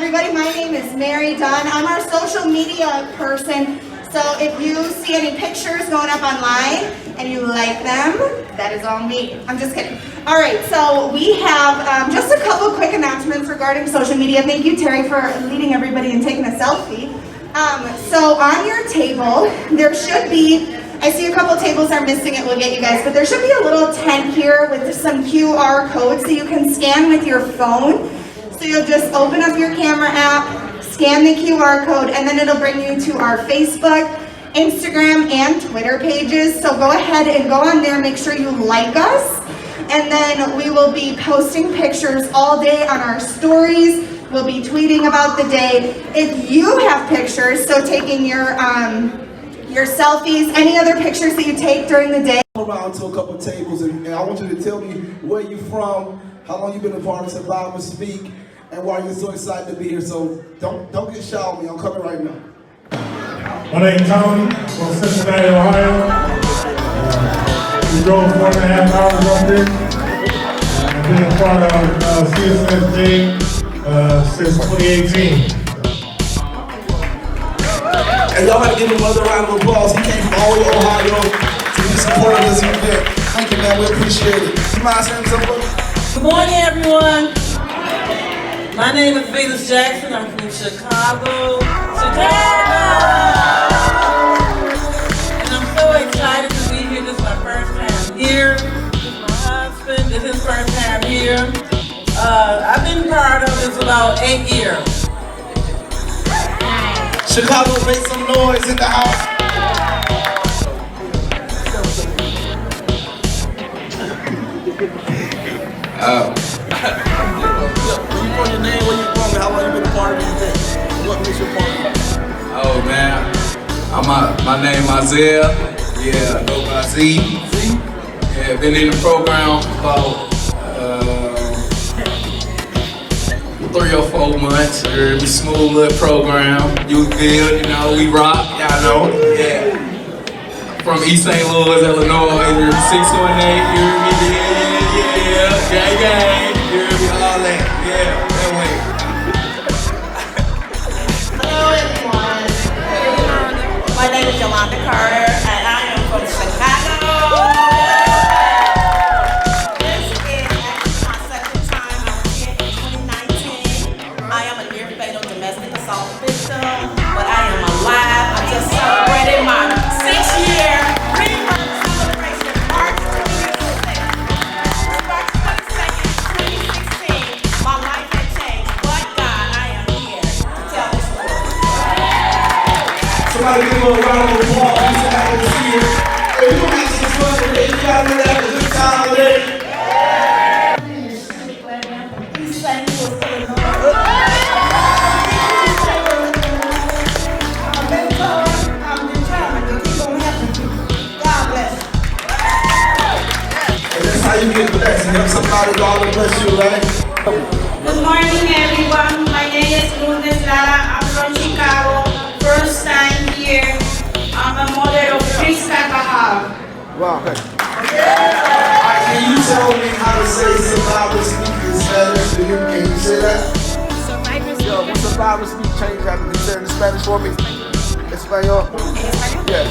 everybody. My name is Mary Dunn. I'm our social media person. So if you see any pictures going up online and you like them, that is all me. I'm just kidding. All right, so we have just a couple quick announcements regarding social media. Thank you, Terry, for leading everybody and taking a selfie. So on your table, there should be, I see a couple tables are missing it, we'll get you guys, but there should be a little tent here with some QR codes so you can scan with your phone. So you'll just open up your camera app, scan the QR code, and then it'll bring you to our Facebook, Instagram, and Twitter pages. So go ahead and go on there, make sure you like us, and then we will be posting pictures all day on our stories. We'll be tweeting about the day. If you have pictures, so taking your selfies, any other pictures that you take during the day. Around to a couple tables, and I want you to tell me where you're from, how long you've been a part of Survivor Speak, and why you're so excited to be here. So don't get shy on me. I'm coming right now. My name's Tony from Cincinnati, Ohio. We drove 4.5 hours up here. I've been a part of CDSS since 2018. And y'all gotta give him another round of applause. He came from all the way Ohio to be supporting this event. Thank you, man. We appreciate it. You mind saying something? Good morning, everyone. My name is Venus Jackson. I'm from Chicago. And I'm so excited to be here. This is my first time here. This is my husband. This is his first time here. I've been part of this about 8 years. Chicago, make some noise in the house. Where you from, your name, where you from, and how long you been a part of this event? What makes you a part of it? Oh man, my name Isaiah. Yeah, I go by Z. Yeah, been in the program about 3 or 4 months. Very smooth little program. Youth Build, you know, we rock, y'all know. Yeah. From East St. Louis, Illinois, 618, you hear me? Yeah, gang, you hear me? All that, yeah, that way. Hello everyone. My name is Yolanda Carter and I am from Chicago. This is actually my second time. I was here in 2019. I am a near fatal domestic assault victim, but I am alive. I just celebrated my 6-year rebirth celebration, March 26th. March 22nd, 2016. My life had changed, but God, I am here to tell this story. Somebody give him a round of applause. He's happy to see you. Hey, you gonna have some fun today. You gotta really have a good time today. How you get blessed? You have somebody God will bless you, right? Good morning, everyone. My name is Lourdes Lara. I'm from Chicago. First time here. I'm a mother of 3 Carvajal. Wow. Okay. Alright, can you tell me how to say Survivor Speak in Spanish? Can you say that? Yo, what Survivor Speak change have to say in Spanish for me? Español? Yeah.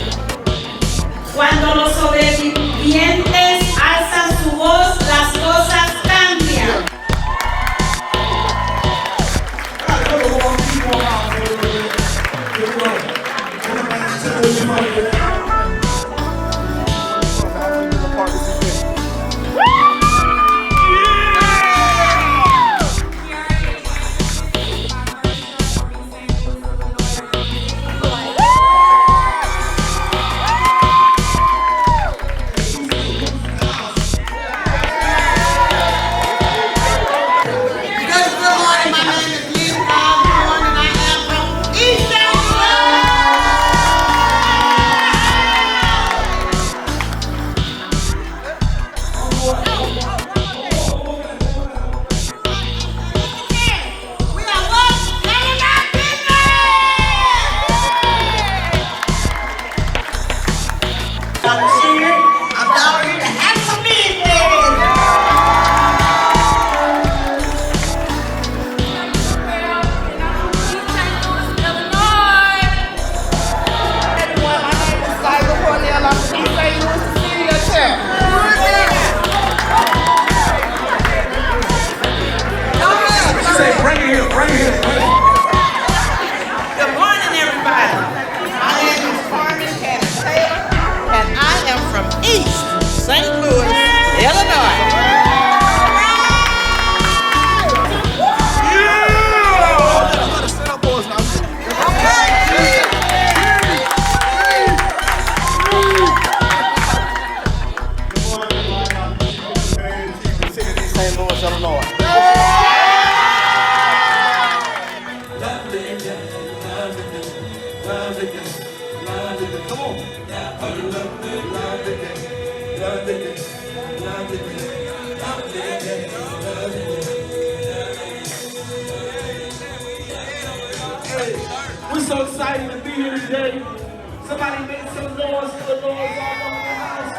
Cuando los sobrevivientes alzan su voz, las cosas cambian. Good morning, everybody. My name is Carmen Cannon Taylor, and I am from East St. Louis, Illinois. St. Louis, Illinois. We're so excited to be here today. Somebody make some noise for the Lord all over the house.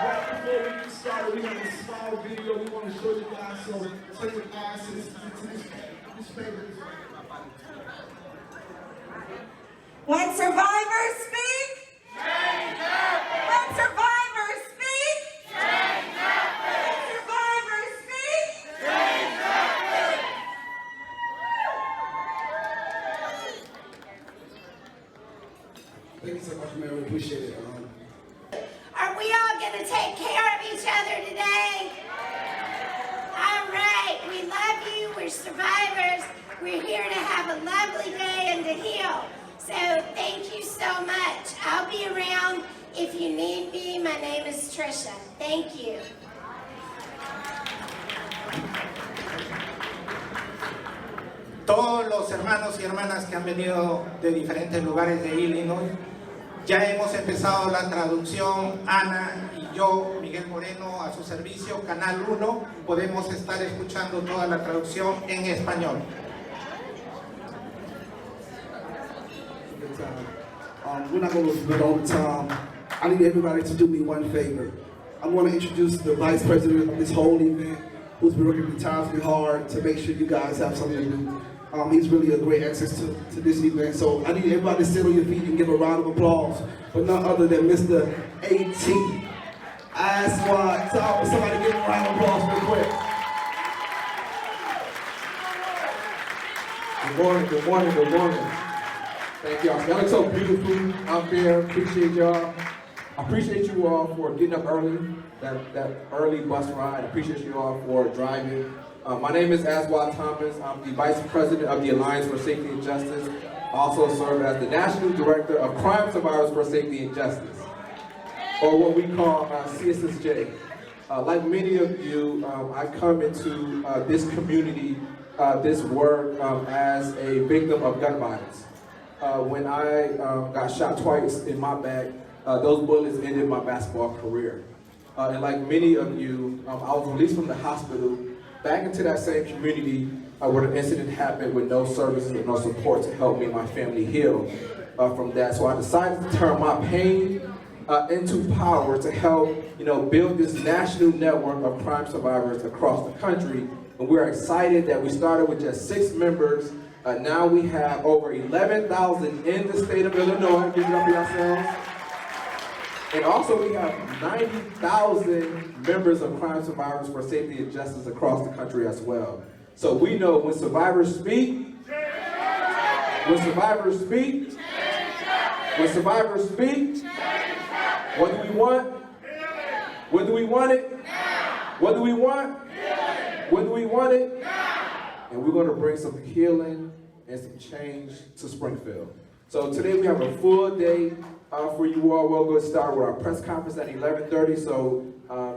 Right before we get started, we have a small video we want to show you guys. So take your eyes to this paper. When survivors speak, when survivors speak, when survivors speak, Thank you so much, man. We appreciate it. Are we all going to take care of each other today? All right, we love you, we're survivors. We're here to have a lovely day and to heal. So thank you so much. I'll be around if you need me. My name is Trisha. Thank you. Todos los hermanos y hermanas que han venido de diferentes lugares de Illinois, ya hemos empezado la traducción. Ana y yo, Miguel Moreno, a su servicio, Canal 1, podemos estar escuchando toda la traducción en español. We're not going to spend all the time. I need everybody to do me one favor. I'm going to introduce the vice president of this whole event, who's been working tirelessly hard to make sure you guys have something to do. He's really a great access to this event. So I need everybody to sit on your feet and give a round of applause for none other than Mr. A.T. Aswad Thomas. Somebody give him a round of applause real quick. Good morning, good morning, good morning. Thank y'all. Y'all look so beautiful out there. Appreciate y'all. I appreciate you all for getting up early, that early bus ride. I appreciate you all for driving. My name is Aswad Thomas. I'm the Vice President of the Alliance for Safety and Justice. I also serve as the National Director of Crime Survivors for Safety and Justice, or what we call CSSJ. Like many of you, I come into this community, this work as a victim of gun violence. When I got shot twice in my back, those bullets ended my basketball career. And like many of you, I was released from the hospital back into that same community where the incident happened with no services and no support to help me and my family heal from that. So I decided to turn my pain into power to help, build this national network of crime survivors across the country. And we're excited that we started with just 6 members. Now we have over 11,000 in the state of Illinois. Give it up for yourselves. And also we have 90,000 members of Crime Survivors for Safety and Justice across the country as well. So we know when survivors speak, what do we want? When do we want it? What do we want? When do we want it? And we're going to bring some healing and some change to Springfield. So today we have a full day for you all. We'll go start with our press conference at 11:30. So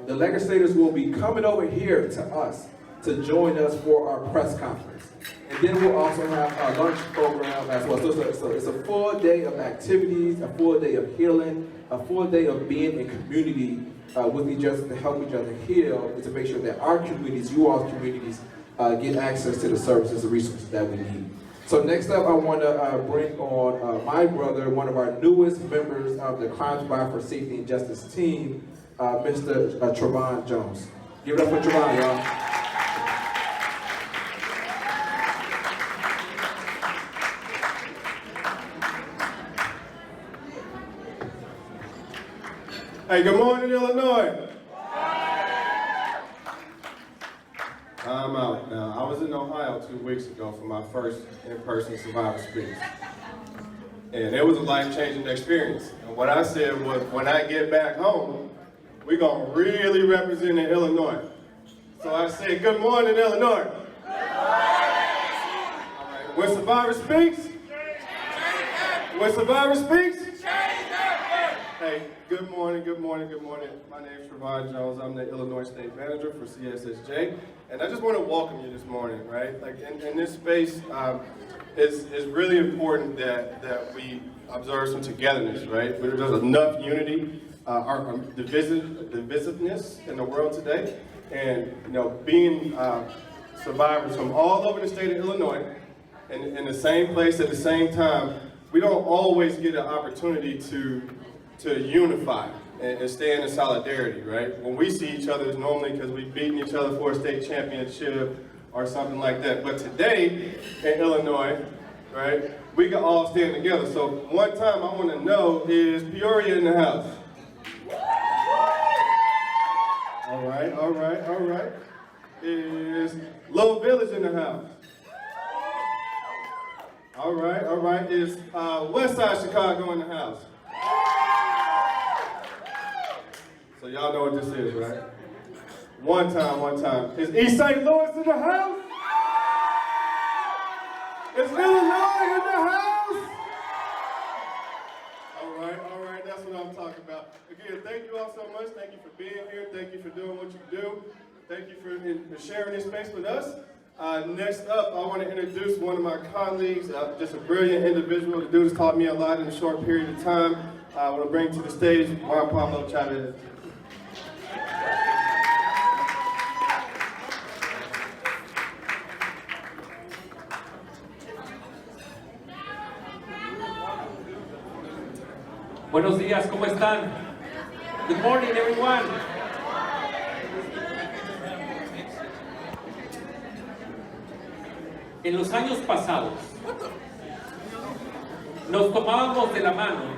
the legislators will be coming over here to us to join us for our press conference. And then we'll also have a lunch program as well. So it's a full day of activities, a full day of healing, a full day of being in community with each other to help each other heal and to make sure that our communities, you all's communities, get access to the services and resources that we need. So next up, I want to bring on my brother, one of our newest members of the Crime Survivor for Safety and Justice team, Mr. Trevon Jones. Give it up for Trevon, y'all. Hey, good morning, Illinois. I'm out now. I was was in Ohio 2 weeks ago for my first in-person Survivor Speaks. And it was a life-changing experience. And what I said was, when I get back home, we're gonna really represent in Illinois. So I said, good morning, Illinois. All right. When Survivor Speaks, hey, good morning, good morning, good morning. My name is Trevon Jones. I'm the Illinois State Manager for CSSJ. And I just want to welcome you this morning, right? Like in this space, it's really important that we observe some togetherness, right? There's enough unity, divisiveness in the world today. And, you know, being survivors from all over the state of Illinois, in the same place at the same time, we don't always get an opportunity to unify and stand in solidarity, right? When we see each other, it's normally because we've beaten each other for a state championship or something like that. But today in Illinois, right, we can all stand together. So one time I want to know, is Peoria in the house? All right, all right, all right. Is Little Village in the house? All right, all right. Is West Side Chicago in the house? So y'all know what this is, right? One time. Is East St. Louis in the house? Is Illinois in the house? All right, that's what I'm talking about. Again, thank you all so much. Thank you for being here. Thank you for doing what you do. Thank you for sharing this space with us. Next up, I want to introduce one of my colleagues, just a brilliant individual. The dude has taught me a lot in a short period of time. I want to bring to the stage Juan Pablo Chavez. Buenos días, ¿cómo están? Good morning, everyone. En los años pasados, nos tomábamos de la mano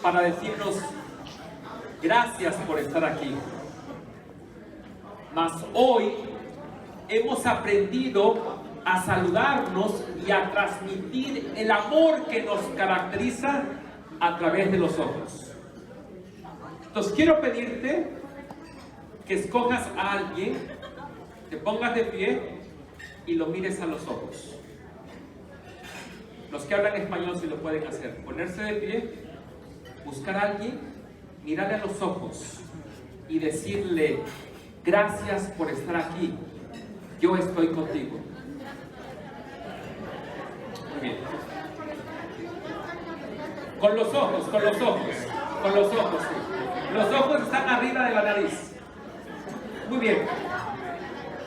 para decirnos gracias por estar aquí. Mas hoy hemos aprendido a saludarnos y a transmitir el amor que nos caracteriza a través de los ojos. Entonces quiero pedirte que escojas a alguien, te pongas de pie y lo mires a los ojos. Los que hablan español sí lo pueden hacer. Ponerse de pie, buscar a alguien, mirarle a los ojos y decirle gracias por estar aquí. Yo estoy contigo. Muy bien. Con los ojos, con los ojos, con los ojos. Sí. Los ojos están arriba de la nariz. Muy bien.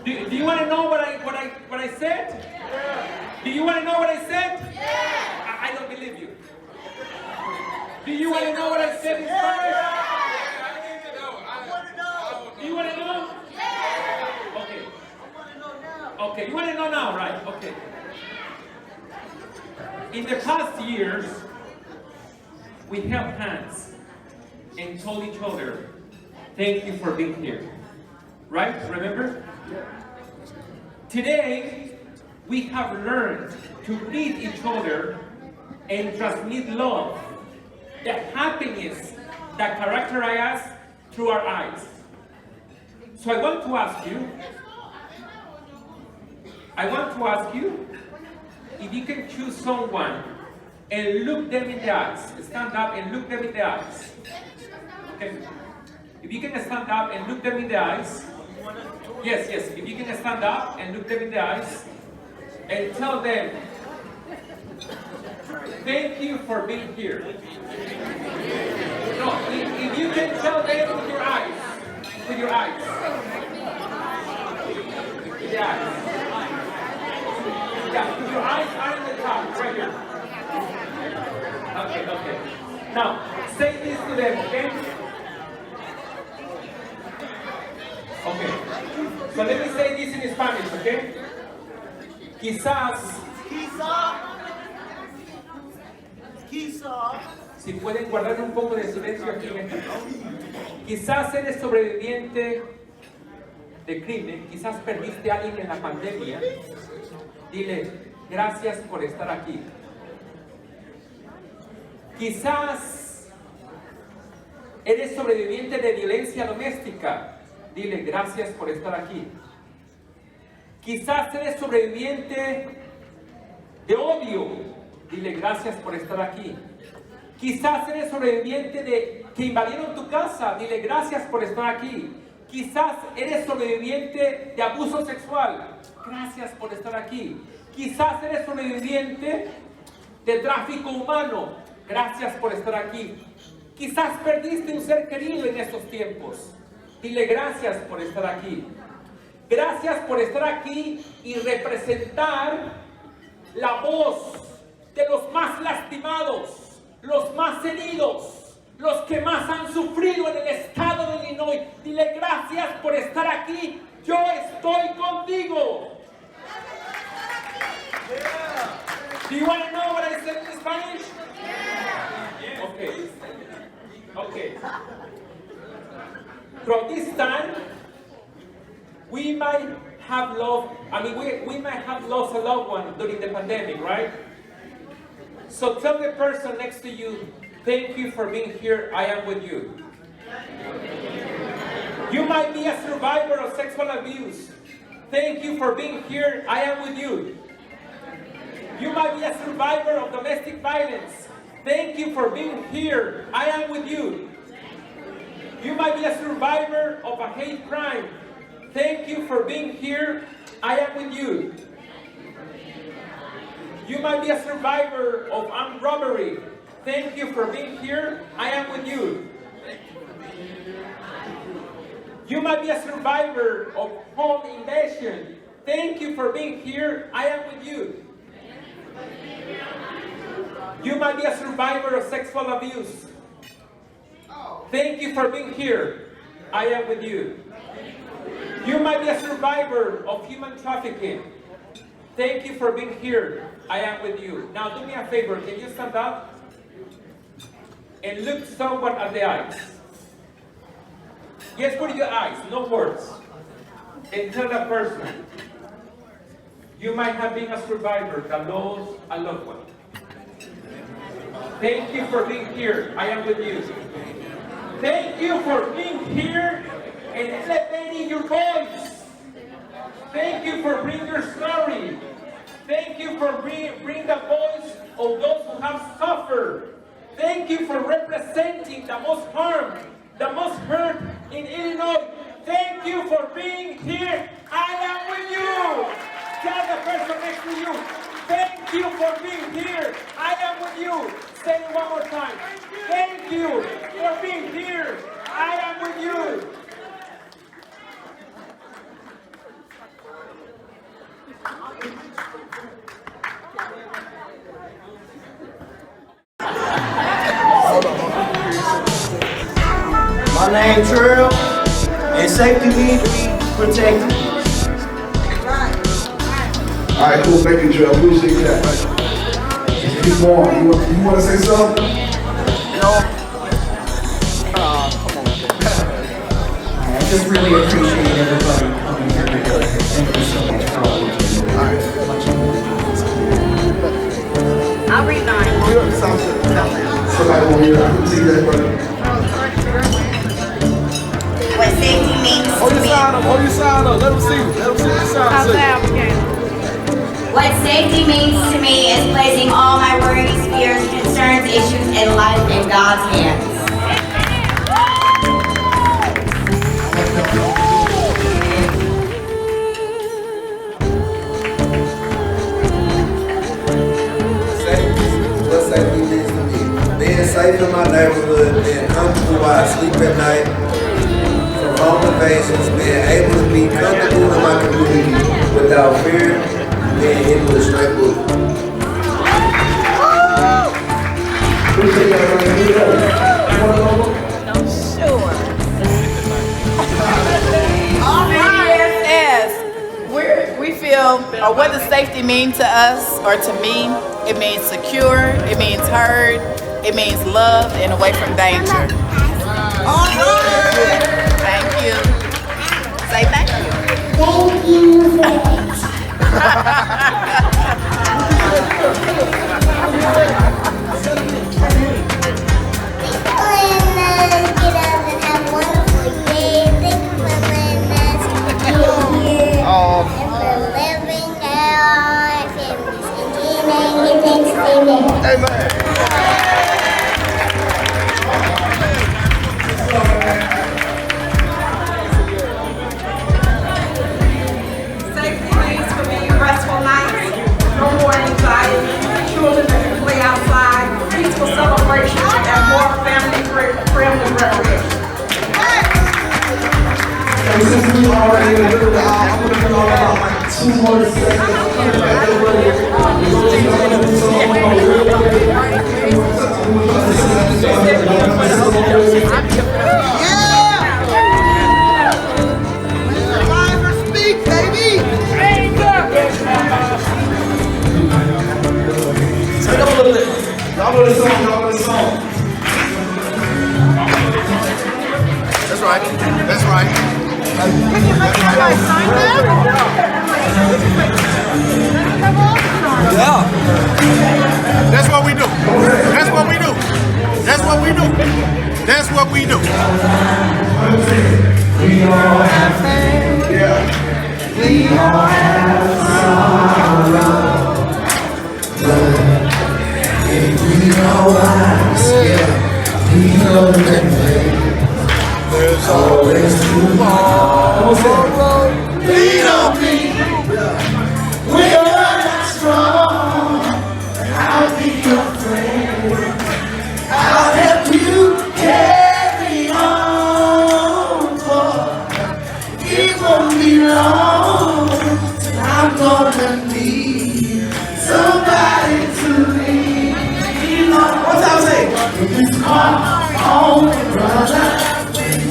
Do you want to know what I said? Yeah. Do you want to know what I said? Yeah. I don't believe you. Do you want to know what I said in Spanish? Yeah. I need to know. I want to know. Do you want to know? Yeah. Okay. I want to know now. Okay, you want to know now, right? Okay. In the past years, we held hands and told each other, thank you for being here. Right? Remember? Today, we have learned to greet each other and transmit love, the happiness that characterizes us through our eyes. So I want to ask you if you can choose someone and look them in the eyes. Stand up and look them in the eyes. Okay? If you can stand up and look them in the eyes. Yes, if you can stand up and look them in the eyes and tell them, thank you for being here. No, if you can tell them with your eyes. With your eyes. With the eyes. Yeah, because your eyes are in the top, right here. Okay. Now, say this to them, okay? Okay. So let me say this in Spanish, okay? Quizás. Si pueden guardar un poco de silencio aquí en esta. Quizás eres sobreviviente de crimen, quizás perdiste a alguien en la pandemia, dile, gracias por estar aquí. Quizás eres sobreviviente de violencia doméstica, dile, gracias por estar aquí. Quizás eres sobreviviente de odio, dile, gracias por estar aquí. Quizás eres sobreviviente de que invadieron tu casa, dile, gracias por estar aquí. Quizás eres sobreviviente de abuso sexual, gracias por estar aquí. Quizás eres sobreviviente de tráfico humano, gracias por estar aquí. Quizás perdiste un ser querido en estos tiempos, dile gracias por estar aquí. Gracias por estar aquí y representar la voz de los más lastimados, los más heridos, los que más han sufrido en el estado de Illinois. Dile gracias por estar aquí, yo estoy contigo. Do you want to know what I said in Spanish? Okay. From this time, we might have lost, we might have lost a loved one during the pandemic, right? So tell the person next to you, thank you for being here, I am with you. You might be a survivor of sexual abuse. Thank you for being here, I am with you. You might be a survivor of domestic violence. Thank you for being here, I am with you. You might be a survivor of a hate crime. Thank you for being here, I am with you. You might be a survivor of armed robbery. Thank you for being here, I am with you. You might be a survivor of home invasion. Thank you for being here, I am with you. You might be a survivor of sexual abuse. Thank you for being here, I am with you. You might be a survivor of human trafficking. Thank you for being here, I am with you. Now do me a favor, can you stand up and look someone at the eyes? Yes, put your eyes, no words. And tell that person, you might have been a survivor that lost a loved one. Thank you for being here, I am with you. Thank you for being here and elevating your voice. Thank you for bringing your story. Thank you for bringing the voice of those who have suffered. Thank you for representing the most harmed, the most hurt in Illinois. Thank you for being here. I am with you. Tell the person next to you, thank you for being here. I am with you. Say it one more time. Thank you for being here. I am with you. My name Trill, and safety means protected. All right, cool. Thank you, Joe. Appreciate that. Keep going. You want to say something? I just really appreciate everybody coming here today. Thank you so much for all you do. I'll read mine. Somebody over here. I can see that, brother. What safety means to me. Hold your sign up. Let them see. Let them see the sign. What safety means to me is placing all my worries, fears, concerns, issues in life in God's hands. What safety means to me. Being safe in my neighborhood, being comfortable while I sleep at night, from home invasions, being able to be comfortable in my community without fear, being hit with a straight bullet. CDSS, we feel, or what does safety mean to us or to me? It means secure, it means heard, it means loved and away from danger. Thank you. Say thank you. Thank you for that. Get up and have a wonderful day. Thank you for letting us be here. And for living our families. In Jesus' name, give thanks. Amen. Safety means for me restful nights, no more anxiety, children that can play outside, peaceful celebration, and more family-friendly recreation. And since we already in the middle, I'm going to put on about like 2 more seconds. Take up a little bit. Y'all know this song, y'all know this song. That's right. That's right. Yeah. That's what we do. That's what we do. That's what we do. That's what we do. We all have pain. Yeah. We all have sorrow. If we know wise, yeah, we know that there's always tomorrow. Lean on me, we are not strong. I'll be your friend. I'll help you carry on. For it won't be long. I'm gonna need somebody to lean on. What's that say? It's come on, brother.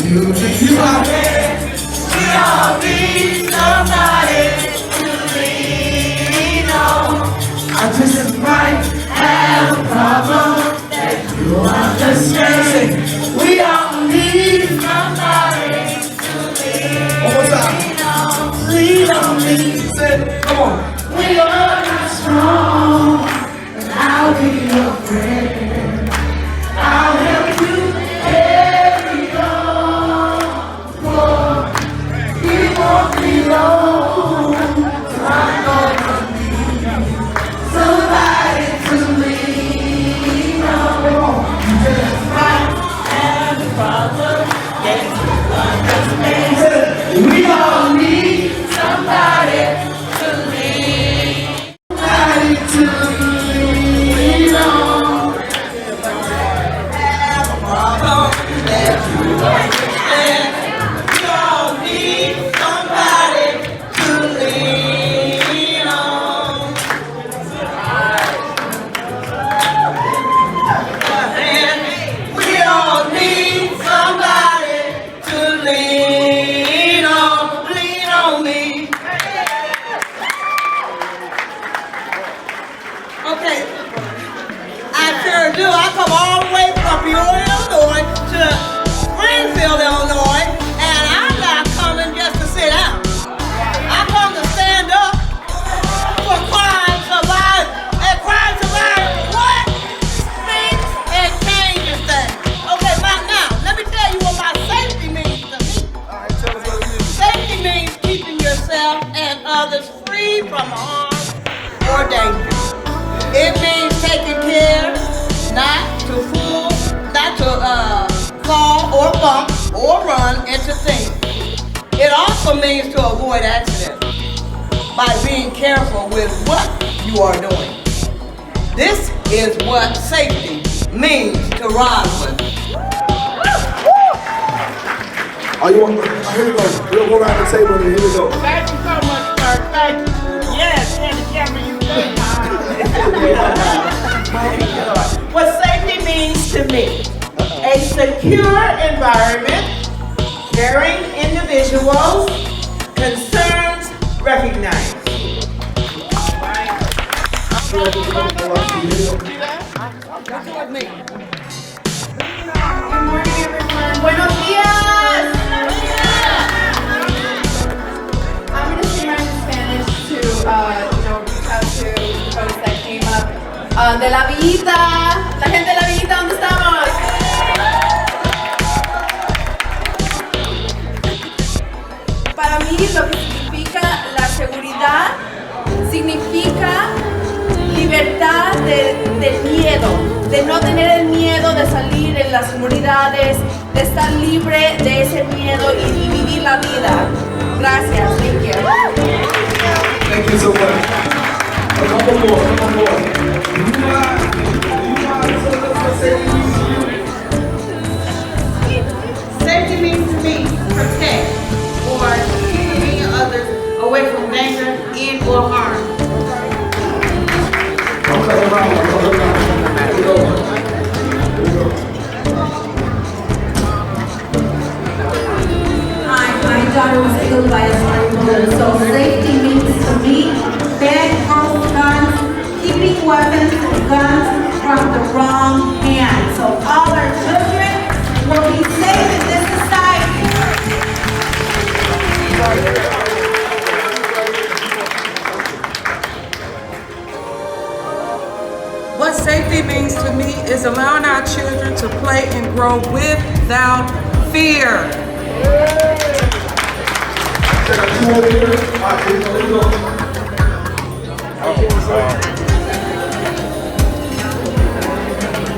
You are there. We all need somebody to lean on. I just might have a problem that you understand. We all need somebody to lean on. Lean on me. Say, come on. We are not strong, and I'll be your friend. I'll help you carry on. For it won't be long. I'm gonna need somebody to lean on. You just might have a problem that you understand. We all need somebody to lean. Somebody to lean on. Have a problem that you understand. We all need somebody to lean on. And we all need somebody to lean on. Lean on me. Okay, I sure do. I come all the way from Peoria, Illinois to Springfield, Illinois, and I'm not coming just to sit down. I come to stand up for crime survivors. And crime survivors, what? Speaks and changes things. Okay, now, let me tell you what my safety means to me. All right, tell us what it means. Safety means keeping yourself and others free from harm or danger. It means taking care not to fool, not to fall or bump or run into things. It also means to avoid accidents by being careful with what you are doing. This is what safety means to ride with. Oh, you want? Here we go. We'll go around the table and here we go. Thank you so much, sir. Thank you. Yes, and the camera, you think. What safety means to me: a secure environment, caring individuals, concerns recognized. Good morning, everyone. Buenos días. to the folks that came up. De la Villita, la gente de la Villita, ¿dónde estamos? Para mí lo que significa la seguridad significa libertad del miedo, de no tener el miedo de salir en las comunidades, de estar libre de ese miedo y vivir la vida. Gracias, thank you. Thank you so much. A couple more, a couple more. Do you mind telling us what safety means to you? Safety means to me protect or keep me and others away from danger and or harm. Hi, my daughter was killed by a smart bullet, so safety means to me bad girls' guns, keeping weapons and guns from the wrong hands. So all our children will be safe in this society. What safety means to me is allowing our children to play and grow without fear.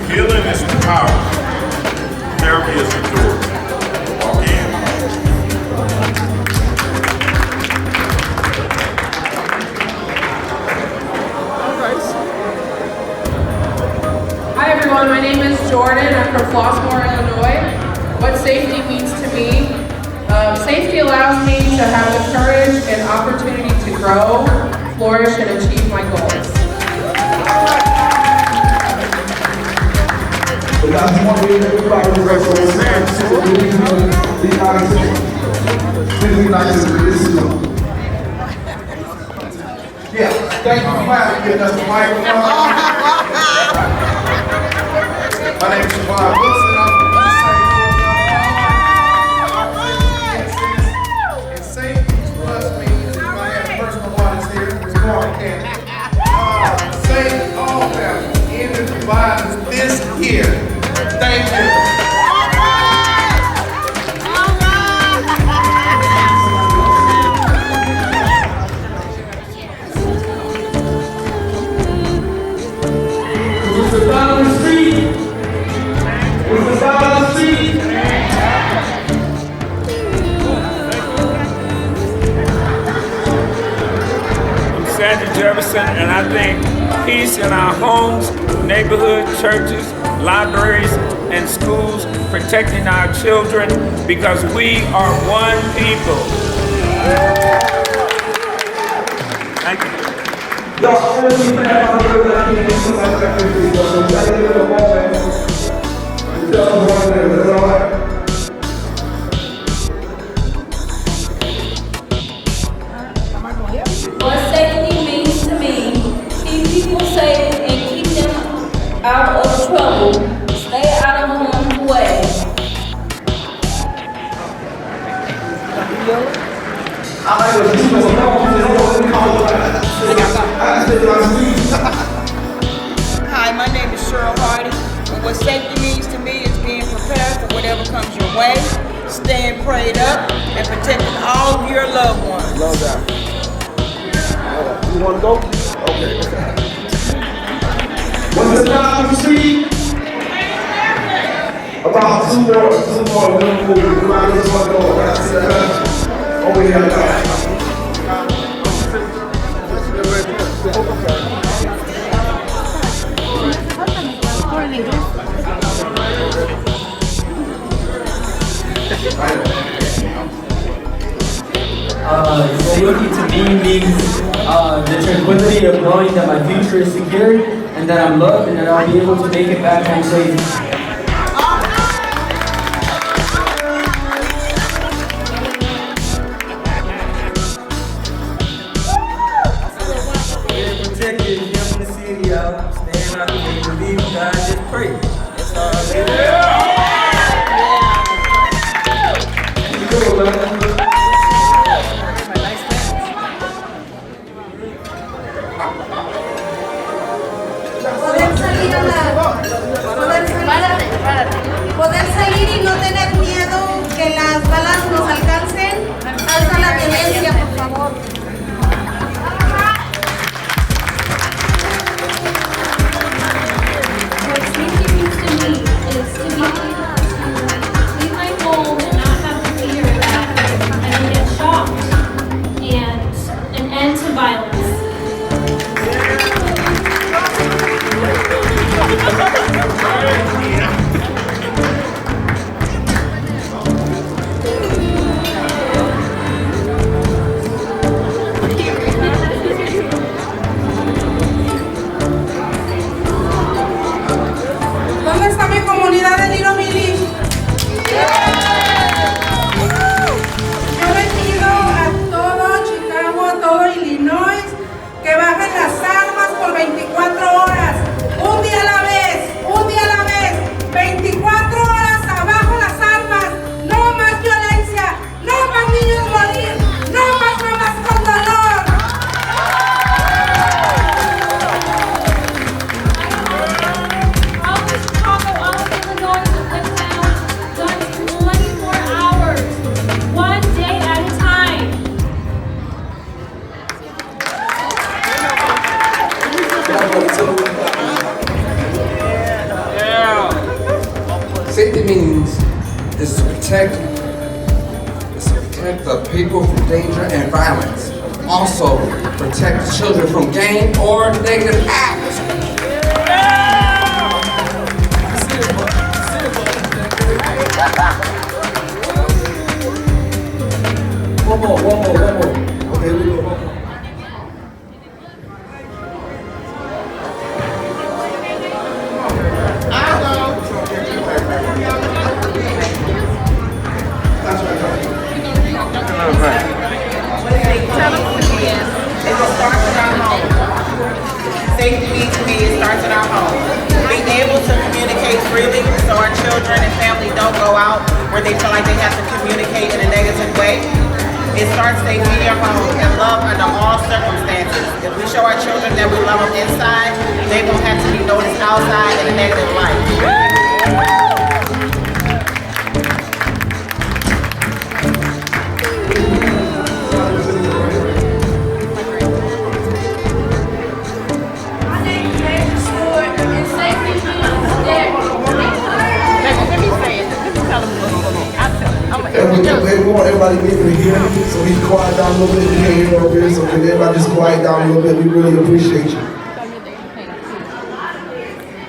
Healing is the power. Therapy is the door. Walk in. Hi everyone, my name is Jordan. I'm from Flossmoor, Illinois. What safety means to me? Safety allows me to have the courage and opportunity to grow, flourish, and achieve my goals. Yeah, thank you for giving us the microphone. My name is Siobhan Wilson. I'm from East St. Louis. And safety to us means, if I had personal volunteer, it's more than save all families in and provide this here. Thank you. And I think peace in our homes, neighborhood, churches, libraries, and schools, protecting our children because we are one people. Thank you. What safety means to me, keep people safe and keep them out of trouble. Stay out of harm's way. Hi, my name is Cheryl Hardy, and what safety means to me is being prepared for whatever comes your way, staying prayed up, and protecting all of your loved ones. Love that. You want to go? Okay. What's the time to see? About two more little movies. Everybody just want to go. Over here, guys. Safety to me means the tranquility of knowing that my future is secure and that I'm loved and that I'll be able to make it back home safe. Protected, helping the city out, staying out the way, believe in God, just pray. That's all I say. Poder salir y no tener miedo que las balas nos alcancen. Alza la violencia, por favor. What safety means to me is to be able to leave my home and not have to fear that I will get shot, and an end to violence. ¿Dónde está mi comunidad de Little Village? Yo les pido a todo Chicago, a todo Illinois, que bajen las armas por 24 horas. Un día a la vez, 24 horas abajo las armas. No más violencia, no más niños morir, no más mamás con dolor. All of Chicago, all of Illinois have put down guns for 24 hours, one day at a time. Safety means is to protect the people from danger and violence. Also, protect children from gang or negative acts. One more. Okay, we go one more. Safety means to me, it starts in our home. Being able to communicate freely so our children and family don't go out where they feel like they have to communicate in a negative way. It starts safety in your home and love under all circumstances. If we show our children that we love them inside, they won't have to be noticed outside in a negative light. We want everybody to be able to hear me, so we can quiet down a little bit. We can't hear over here, so can everybody just quiet down a little bit? We really appreciate you.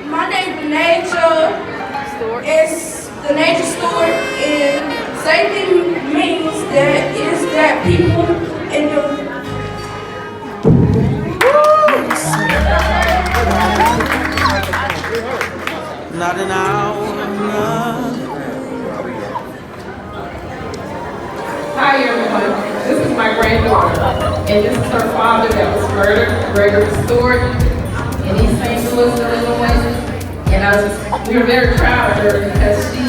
My name is Nature. It's the nature store, and safety means that people in the Not an hour. Hi everyone, this is my granddaughter, and this is her father that was murdered, Gregory Stewart, in East St. Louis, Illinois. And we were very proud of her because she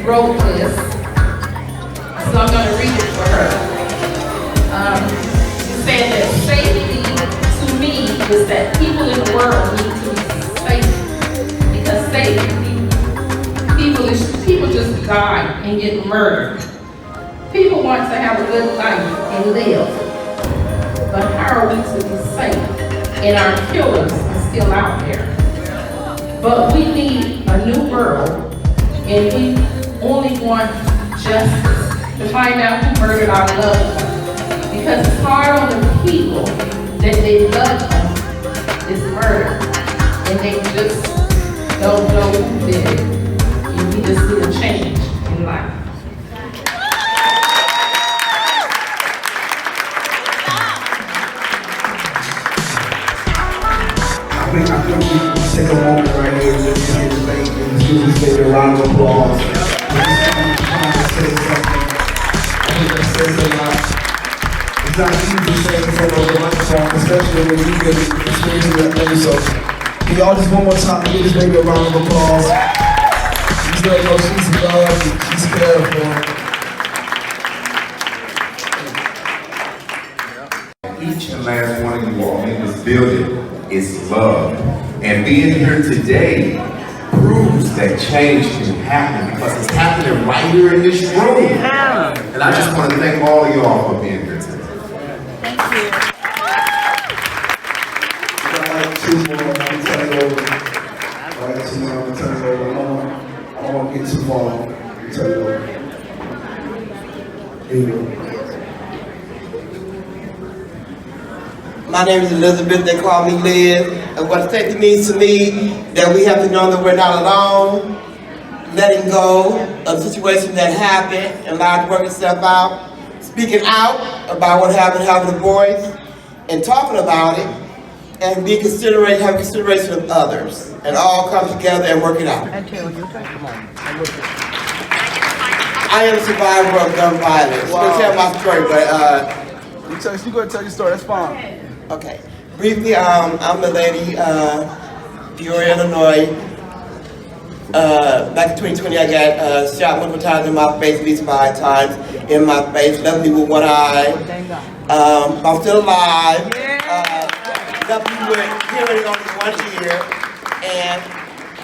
wrote this, so I'm going to read it for her. She said that safety to me is that people in the world need to be safe, because people just die and get murdered. People want to have a good life and live, but how are we to be safe? And our killers are still out there. But we need a new world, and we only want justice to find out who murdered our loved ones. Because it's hard on the people that they love them is murder, and they just don't know who did it. And we just need a change in life. I think we can take a moment right here and just give the thank you. Give this lady a round of applause. I just say something. I think that says a lot. It's not easy to say in front of a microphone, especially when you get experiencing that thing. So, can y'all just one more time give this lady a round of applause? She's gonna know she's loved and she's cared for. Each each and last one of you all in this building is love. And being here today proves that change can happen because it's happening right here in this room. And I just want to thank all of y'all for being here today. Thank you. Two more, I'm gonna turn it over. I got two more, I'm gonna turn it over. I don't want to get too far. I'm gonna turn it over. Here you go. My name is Elizabeth, they call me Liz. And what safety means to me, that we have to know that we're not alone, letting go of situations that happen and allowing to work itself out, speaking out about what happened, having a voice, and talking about it, and having consideration of others, and all come together and work it out. I am a survivor of gun violence. I'm gonna tell my story, but you go and tell your story, that's fine. Okay. Briefly, I'm a lady, Peoria, Illinois. Back in 2020, I got shot multiple times in my face, at least 5 times in my face, left me with one eye. I'm still alive. Left me with hearing only 1 ear. And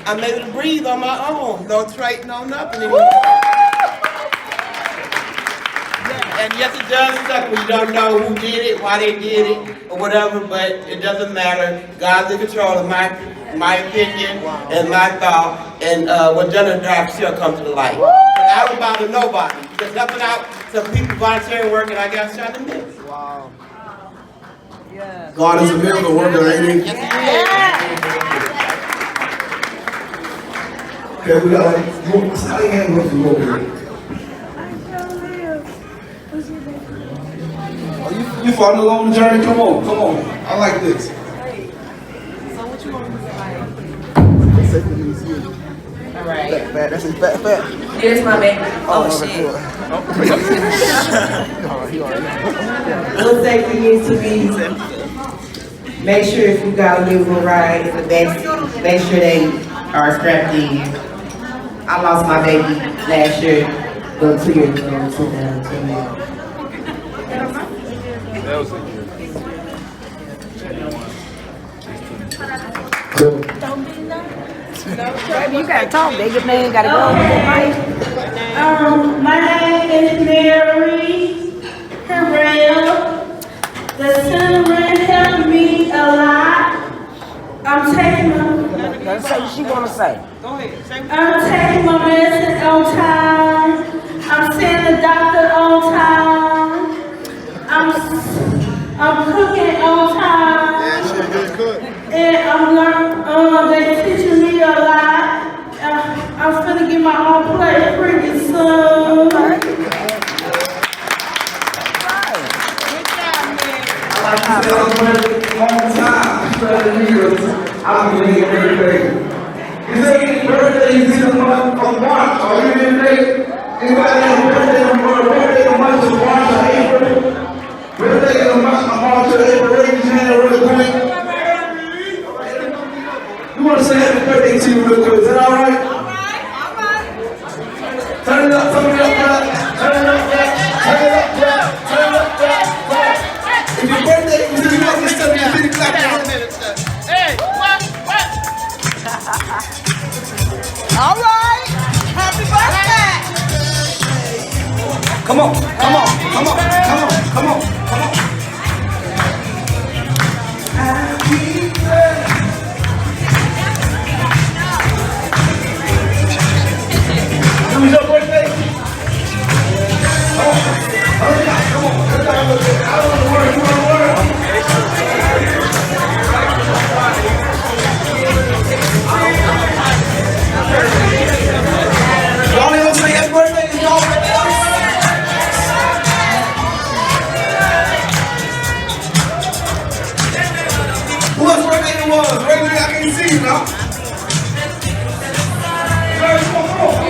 I'm able to breathe on my own. No trach, no nothing anymore. And yes, it does suck when you don't know who did it, why they did it, or whatever, but it doesn't matter. God's in control of my opinion and my thought, and what done in the dark shall come to the light. And I don't bother nobody. There's nothing out, some people volunteering work, and I got shot in the miss. Wow. God is a miracle worker, ain't he? Okay, we got like, how you hand with you over here? You following along the journey? Come on, come on. I like this. So what you want to say? All right. Fat, that's his fat. Here's my baby. Oh, shit. What safety means to me, make sure if you got a vehicle ride in the back, make sure they are strapped in. I lost my baby last year, but 2 years ago, That was Baby, you gotta talk. They get man gotta go. My name is Mary Herrera. The cinnamon helped me a lot. I'm taking Let's say what she wanna say. I'm taking my medicine on time. I'm seeing the doctor on time. I'm cooking on time. Yeah, she's a good cook. And I'm learning, they're teaching me a lot. I'm finna get my own plate pretty soon. I like to celebrate on time. I'm going to get everything. Is there any birthdays in the month of March? Are you in today? Anybody have a birthday in the month of March or April? Birthday in the month of March or April? Raise your hand real quick. You want to say happy birthday to you real quick? Is that all right? All right. Turn it up, turn it up, turn it up, turn it up, turn it up. If your birthday is in the month of September, you clap your hands. Hey, what? All right. Happy birthday. Come on, come on, come on, come on, come on, come on. Happy birthday. Who's your birthday? Come on, hurry up, come on, hurry up a little bit. I don't want to worry, you want to worry? Y'all ain't gonna say happy birthday? Y'all who else birthday it was? Raise your hand, I can't see you now. Come on.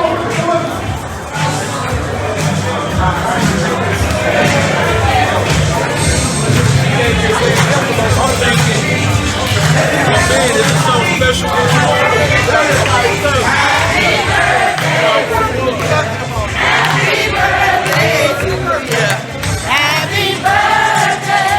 Happy birthday.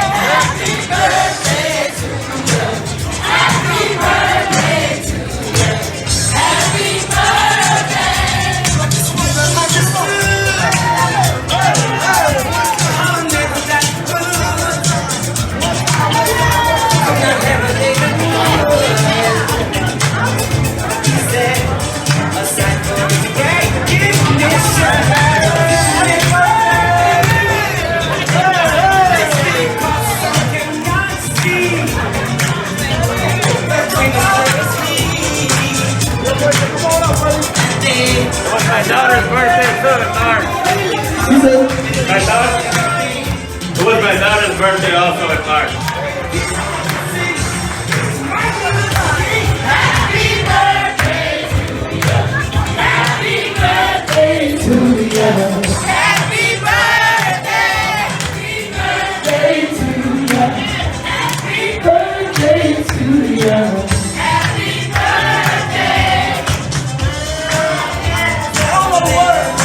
It was my daughter's birthday also in March. To you. Happy birthday to you. Happy birthday to you. Happy birthday. All the words.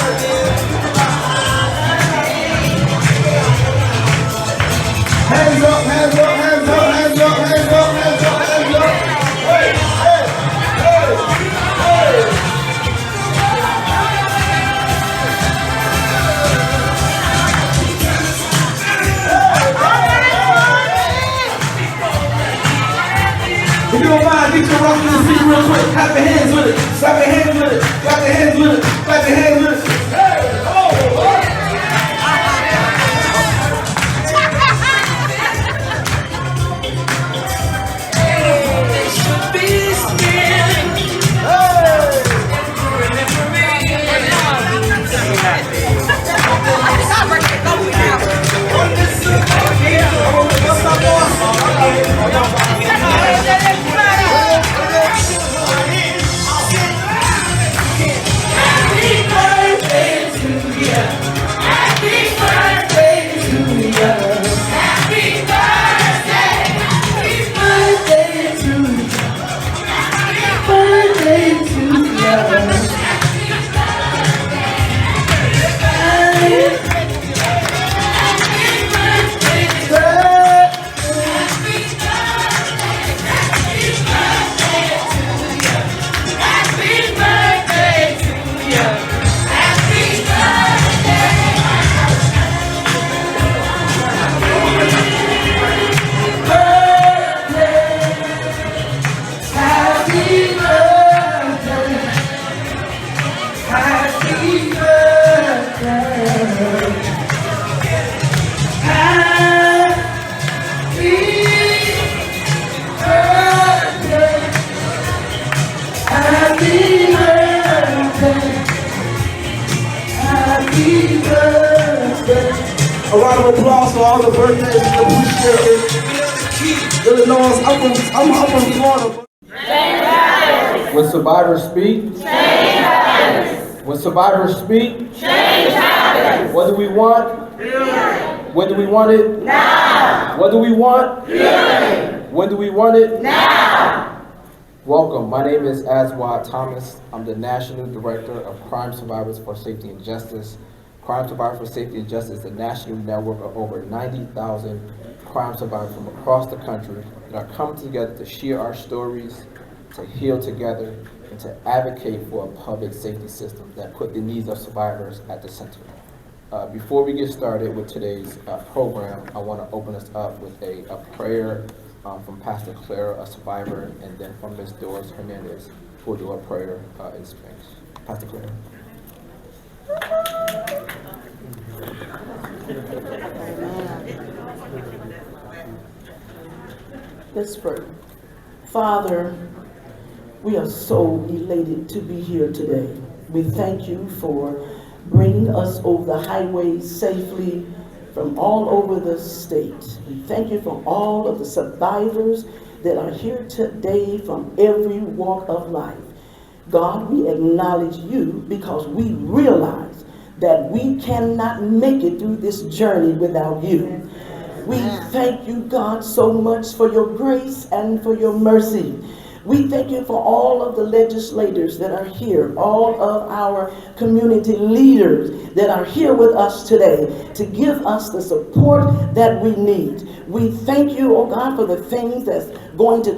Hands up, hands up, hands up, hands up, hands up, hands up, hands up. Hey, hey, hey, hey. If you don't mind, get your rock in the seat real quick. Clap your hands with it. Clap your hands with it. Clap your hands with it. Clap your hands with it. Hey, oh, what? They should be scared. A round of applause for all the birthdays and appreciate it. Illinois, I'm from Florida. When survivors speak, change happens. When survivors speak, change happens. What do we want? Healing. When do we want it? Now. What do we want? Healing. When do we want it? Now. Welcome. My name is Aswad Thomas. I'm the National Director of Crime Survivors for Safety and Justice. Crime Survivors for Safety and Justice is a national network of over 90,000 crime survivors from across the country that are coming together to share our stories, to heal together, and to advocate for a public safety system that put the needs of survivors at the center. Before we get started with today's program, I want to open us up with a prayer from Pastor Clara, a survivor, and then from Ms. Doris Hernandez, who will do a prayer in Spanish. Pastor Clara. Let's pray. Father, we are so elated to be here today. We thank you for bringing us over the highways safely from all over the state. We thank you for all of the survivors that are here today from every walk of life. God, we acknowledge you because we realize that we cannot make it through this journey without you. We thank you, God, so much for your grace and for your mercy. We thank you for all of the legislators that are here, all of our community leaders that are here with us today to give us the support that we need. We thank you, oh God, for the things that's going to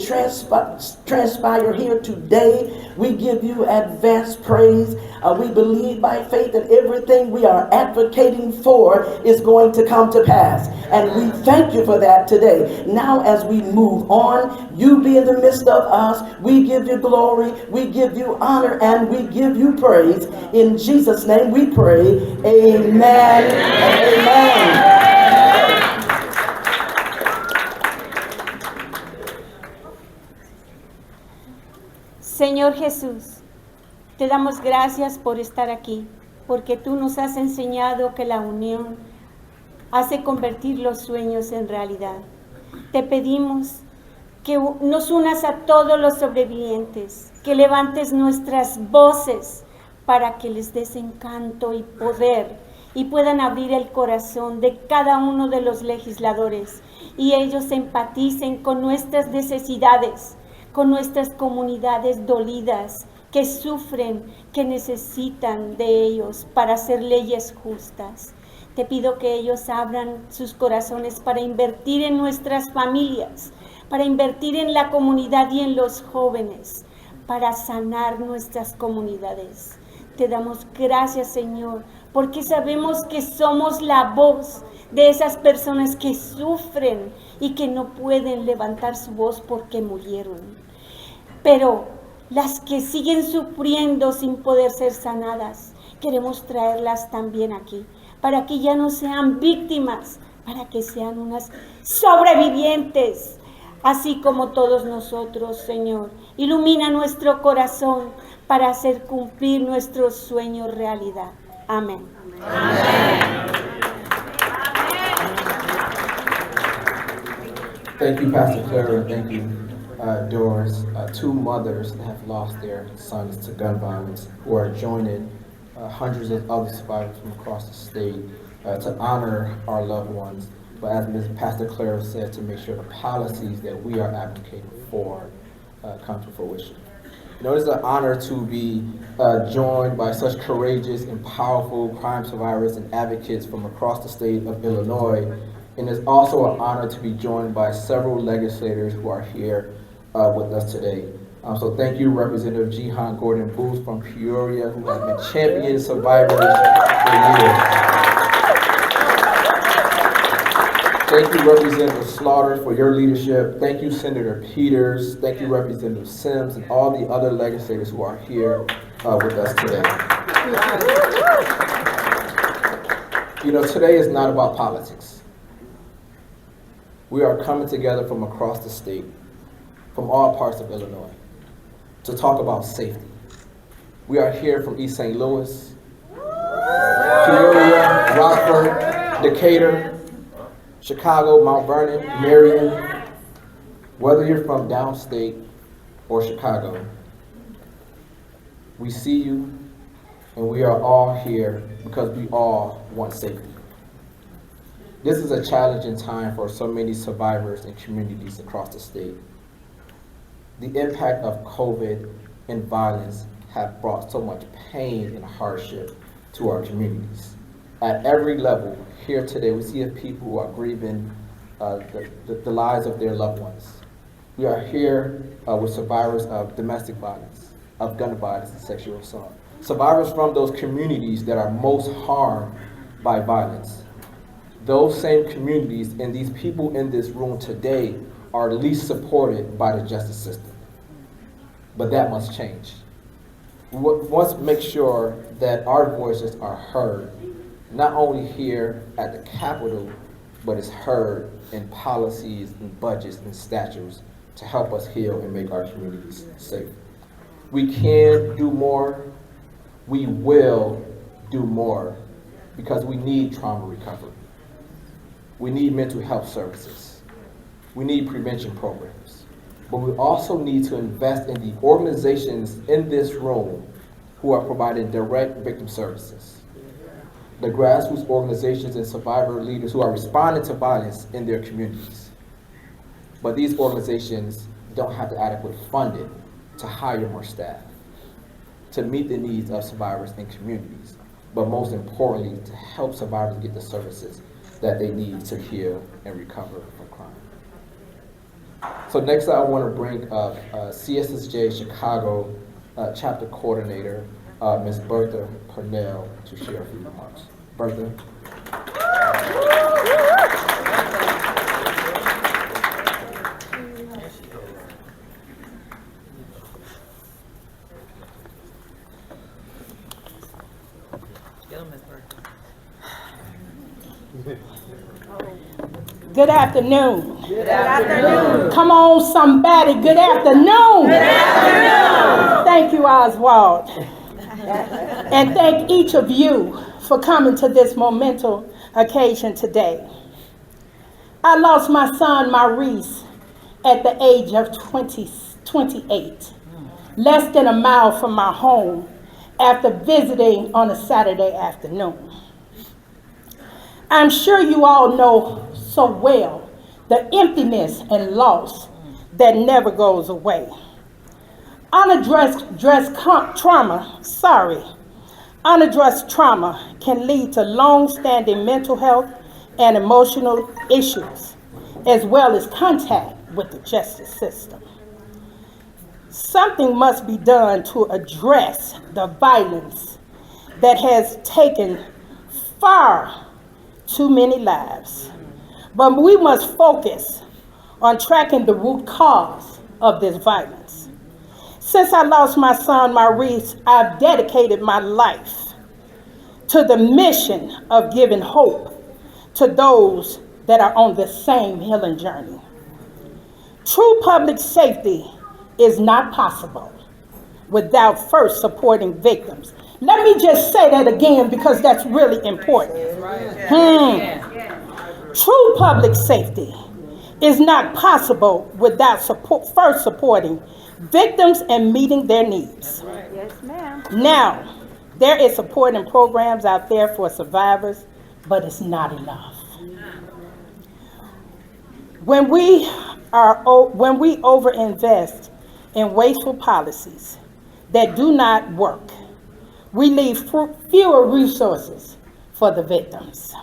transpire here today. We give you advanced praise. We believe by faith that everything we are advocating for is going to come to pass. And we thank you for that today. Now as we move on, you be in the midst of us. We give you glory, we give you honor, and we give you praise. In Jesus' name we pray. Amen and amen. Señor Jesús, te damos gracias por estar aquí, porque tú nos has enseñado que la unión hace convertir los sueños en realidad. Te pedimos que nos unas a todos los sobrevivientes, que levantes nuestras voces para que les des encanto y poder y puedan abrir el corazón de cada uno de los legisladores y ellos empaticen con nuestras necesidades, con nuestras comunidades dolidas que sufren, que necesitan de ellos para hacer leyes justas. Te pido que ellos abran sus corazones para invertir en nuestras familias, para invertir en la comunidad y en los jóvenes, para sanar nuestras comunidades. Te damos gracias, Señor, porque sabemos que somos la voz de esas personas que sufren y que no pueden levantar su voz porque murieron. Pero las que siguen sufriendo sin poder ser sanadas, queremos traerlas también aquí, para que ya no sean víctimas, para que sean unas sobrevivientes, así como todos nosotros, Señor. Ilumina nuestro corazón para hacer cumplir nuestros sueños realidad. Amén. Thank you, Pastor Clara. Thank you, Doris. Two mothers that have lost their sons to gun violence who are joining hundreds of other survivors from across the state to honor our loved ones. But as Ms. Pastor Clara said, to make sure the policies that we are advocating for come to fruition. You know, it's an honor to be joined by such courageous and powerful crime survivors and advocates from across the state of Illinois. And it's also an honor to be joined by several legislators who are here with us today. So thank you, Representative Jihan Gordon Booth from Peoria, who has been championing survivors for years. Thank you, Representative Slaughter, for your leadership. Thank you, Senator Peters. Thank you, Representative Sims, and all the other legislators who are here with us today. You know, today is not about politics. We are coming together from across the state, from all parts of Illinois, to talk about safety. We are here from East St. Louis, Peoria, Rockford, Decatur, Chicago, Mount Vernon, Marion. Whether you're from downstate or Chicago, we see you and we are all here because we all want safety. This is a challenging time for so many survivors and communities across the state. The impact of COVID and violence have brought so much pain and hardship to our communities. At every level, here today, we see people who are grieving the lives of their loved ones. We are here with survivors of domestic violence, of gun violence and sexual assault. Survivors from those communities that are most harmed by violence. Those same communities and these people in this room today are least supported by the justice system. But that must change. We must make sure that our voices are heard, not only here at the Capitol, but it's heard in policies and budgets and statutes to help us heal and make our communities safe. We can do more. We will do more because we need trauma recovery. We need mental health services. We need prevention programs. But we also need to invest in the organizations in this room who are providing direct victim services. The grassroots organizations and survivor leaders who are responding to violence in their communities. But these organizations don't have the adequate funding to hire more staff, to meet the needs of survivors and communities, but most importantly, to help survivors get the services that they need to heal and recover from crime. So next I want to bring up CSSJ Chicago Chapter Coordinator, Ms. Bertha Purnell, to share a few remarks. Bertha. Good afternoon. Good afternoon. Come on, somebody. Good afternoon. Good afternoon. Thank you, Oswald. And thank each of you for coming to this momentous occasion today. I lost my son Maurice at the age of 28, less than a mile from my home after visiting on a Saturday afternoon. I'm sure you all know so well the emptiness and loss that never goes away. Unaddressed trauma can lead to long-standing mental health and emotional issues, as well as contact with the justice system. Something must be done to address the violence that has taken far too many lives. But we must focus on tracking the root cause of this violence. Since I lost my son Maurice, I've dedicated my life to the mission of giving hope to those that are on the same healing journey. True public safety is not possible without first supporting victims. Let me just say that again because that's really important. True public safety is not possible without first supporting victims and meeting their needs. Yes, ma'am. Now, there is support and programs out there for survivors, but it's not enough. When we overinvest in wasteful policies that do not work, we leave fewer resources for the victims.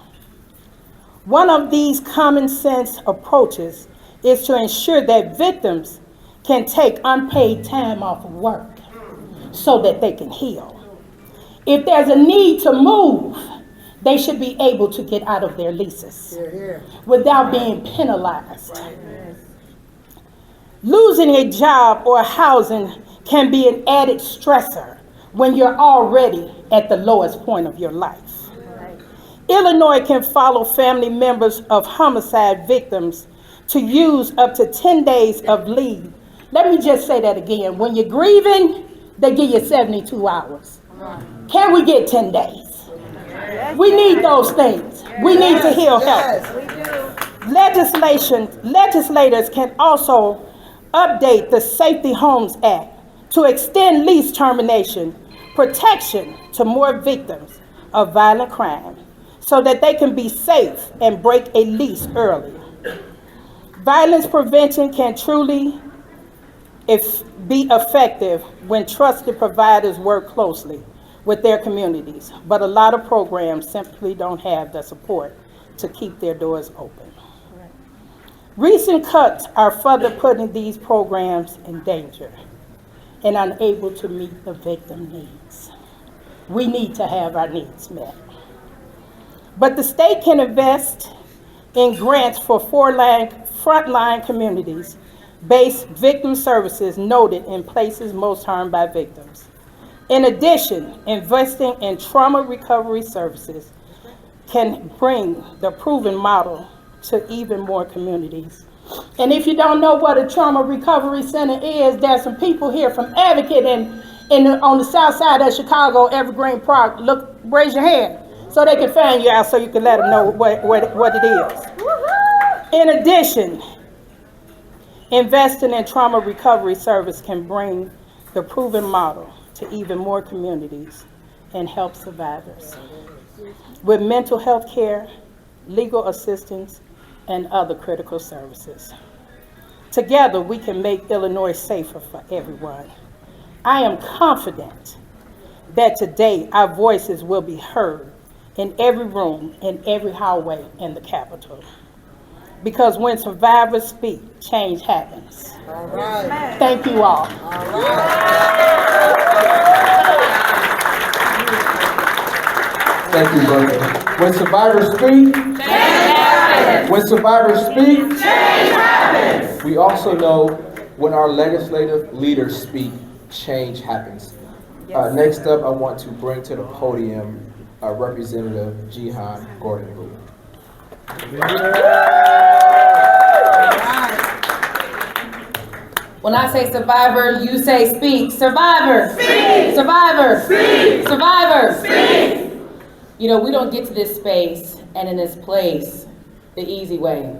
One of these common sense approaches is to ensure that victims can take unpaid time off of work so that they can heal. If there's a need to move, they should be able to get out of their leases without being penalized. Losing a job or housing can be an added stressor when you're already at the lowest point of your life. Illinois can follow family members of homicide victims to use up to 10 days of leave. Let me just say that again. When you're grieving, they give you 72 hours. Can we get 10 days? We need those things. We need to heal health. Legislators can also update the Safety Homes Act to extend lease termination protection to more victims of violent crime so that they can be safe and break a lease early. Violence prevention can truly be effective when trusted providers work closely with their communities, but a lot of programs simply don't have the support to keep their doors open. Recent cuts are further putting these programs in danger and unable to meet the victim needs. We need to have our needs met. But the state can invest in grants for frontline communities based victim services noted in places most harmed by victims. In addition, investing in trauma recovery services can bring the proven model to even more communities. And if you don't know what a trauma recovery center is, there's some people here from Advocate on the south side of Chicago, Evergreen Park. Look, raise your hand so they can find you out so you can let them know what it is. In addition, investing in trauma recovery service can bring the proven model to even more communities and help survivors with mental health care, legal assistance, and other critical services. Together, we can make Illinois safer for everyone. I am confident that today our voices will be heard in every room, in every hallway in the Capitol. Because when survivors speak, change happens. All right. Thank you all. Thank you, brother. When survivors speak, change happens. When survivors speak, change happens. We also know when our legislative leaders speak, change happens. Next up, I want to bring to the podium Representative Jihan Gordon-Blue. When I say survivor, you say speak. Survivor! Speak! Survivor! Speak! Survivor! Speak! You know, we don't get to this space and in this place the easy way.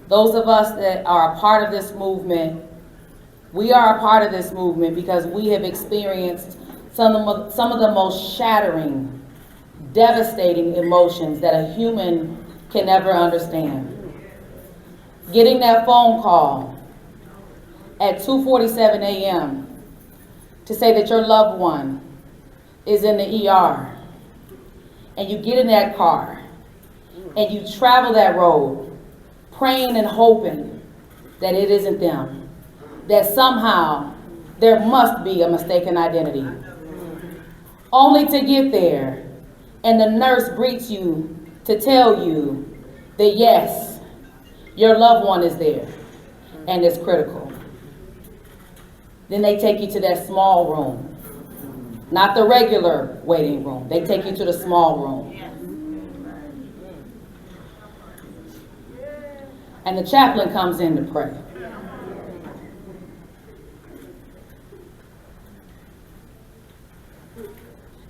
Those of us that are a part of this movement, we are a part of this movement because we have experienced some of the most shattering, devastating emotions that a human can ever understand. Getting that phone call at 2:47 a.m. to say that your loved one is in the ER, and you get in that car and you travel that road praying and hoping that it isn't them, that somehow there must be a mistaken identity. Only to get there and the nurse greets you to tell you that yes, your loved one is there and it's critical. Then they take you to that small room, not the regular waiting room. They take you to the small room. And the chaplain comes in to pray.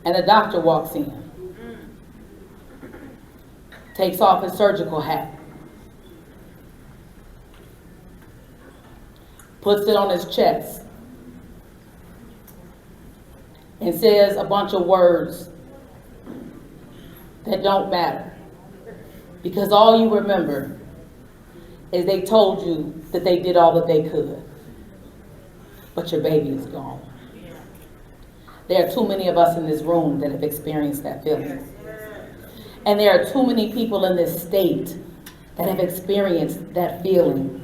And the doctor walks in, takes off his surgical hat, puts it on his chest, and says a bunch of words that don't matter. Because all you remember is they told you that they did all that they could. But your baby is gone. There are too many of us in this room that have experienced that feeling. And there are too many people in this state that have experienced that feeling.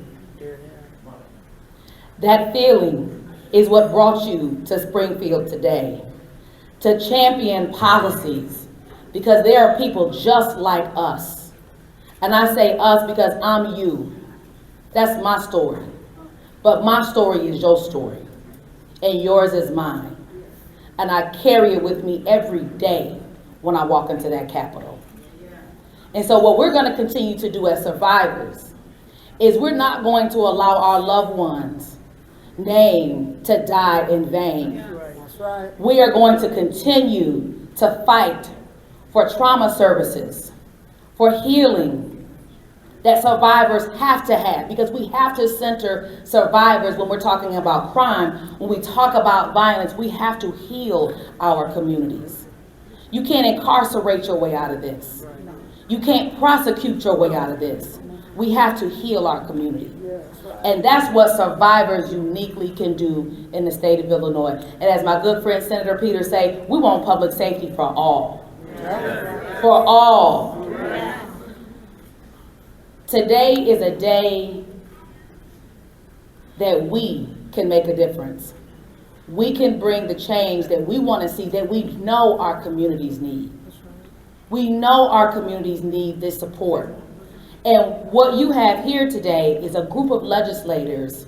That feeling is what brought you to Springfield today, to champion policies, because there are people just like us. And I say us because I'm you. That's my story. But my story is your story, and yours is mine. And I carry it with me every day when I walk into that Capitol. And so what we're going to continue to do as survivors is we're not going to allow our loved ones' name to die in vain. That's right. We are going to continue to fight for trauma services, for healing that survivors have to have, because we have to center survivors when we're talking about crime. When we talk about violence, we have to heal our communities. You can't incarcerate your way out of this. You can't prosecute your way out of this. We have to heal our community. And that's what survivors uniquely can do in the state of Illinois. And as my good friend Senator Peters say, we want public safety for all. For all. Today is a day that we can make a difference. We can bring the change that we want to see, that we know our communities need. We know our communities need this support. And what you have here today is a group of legislators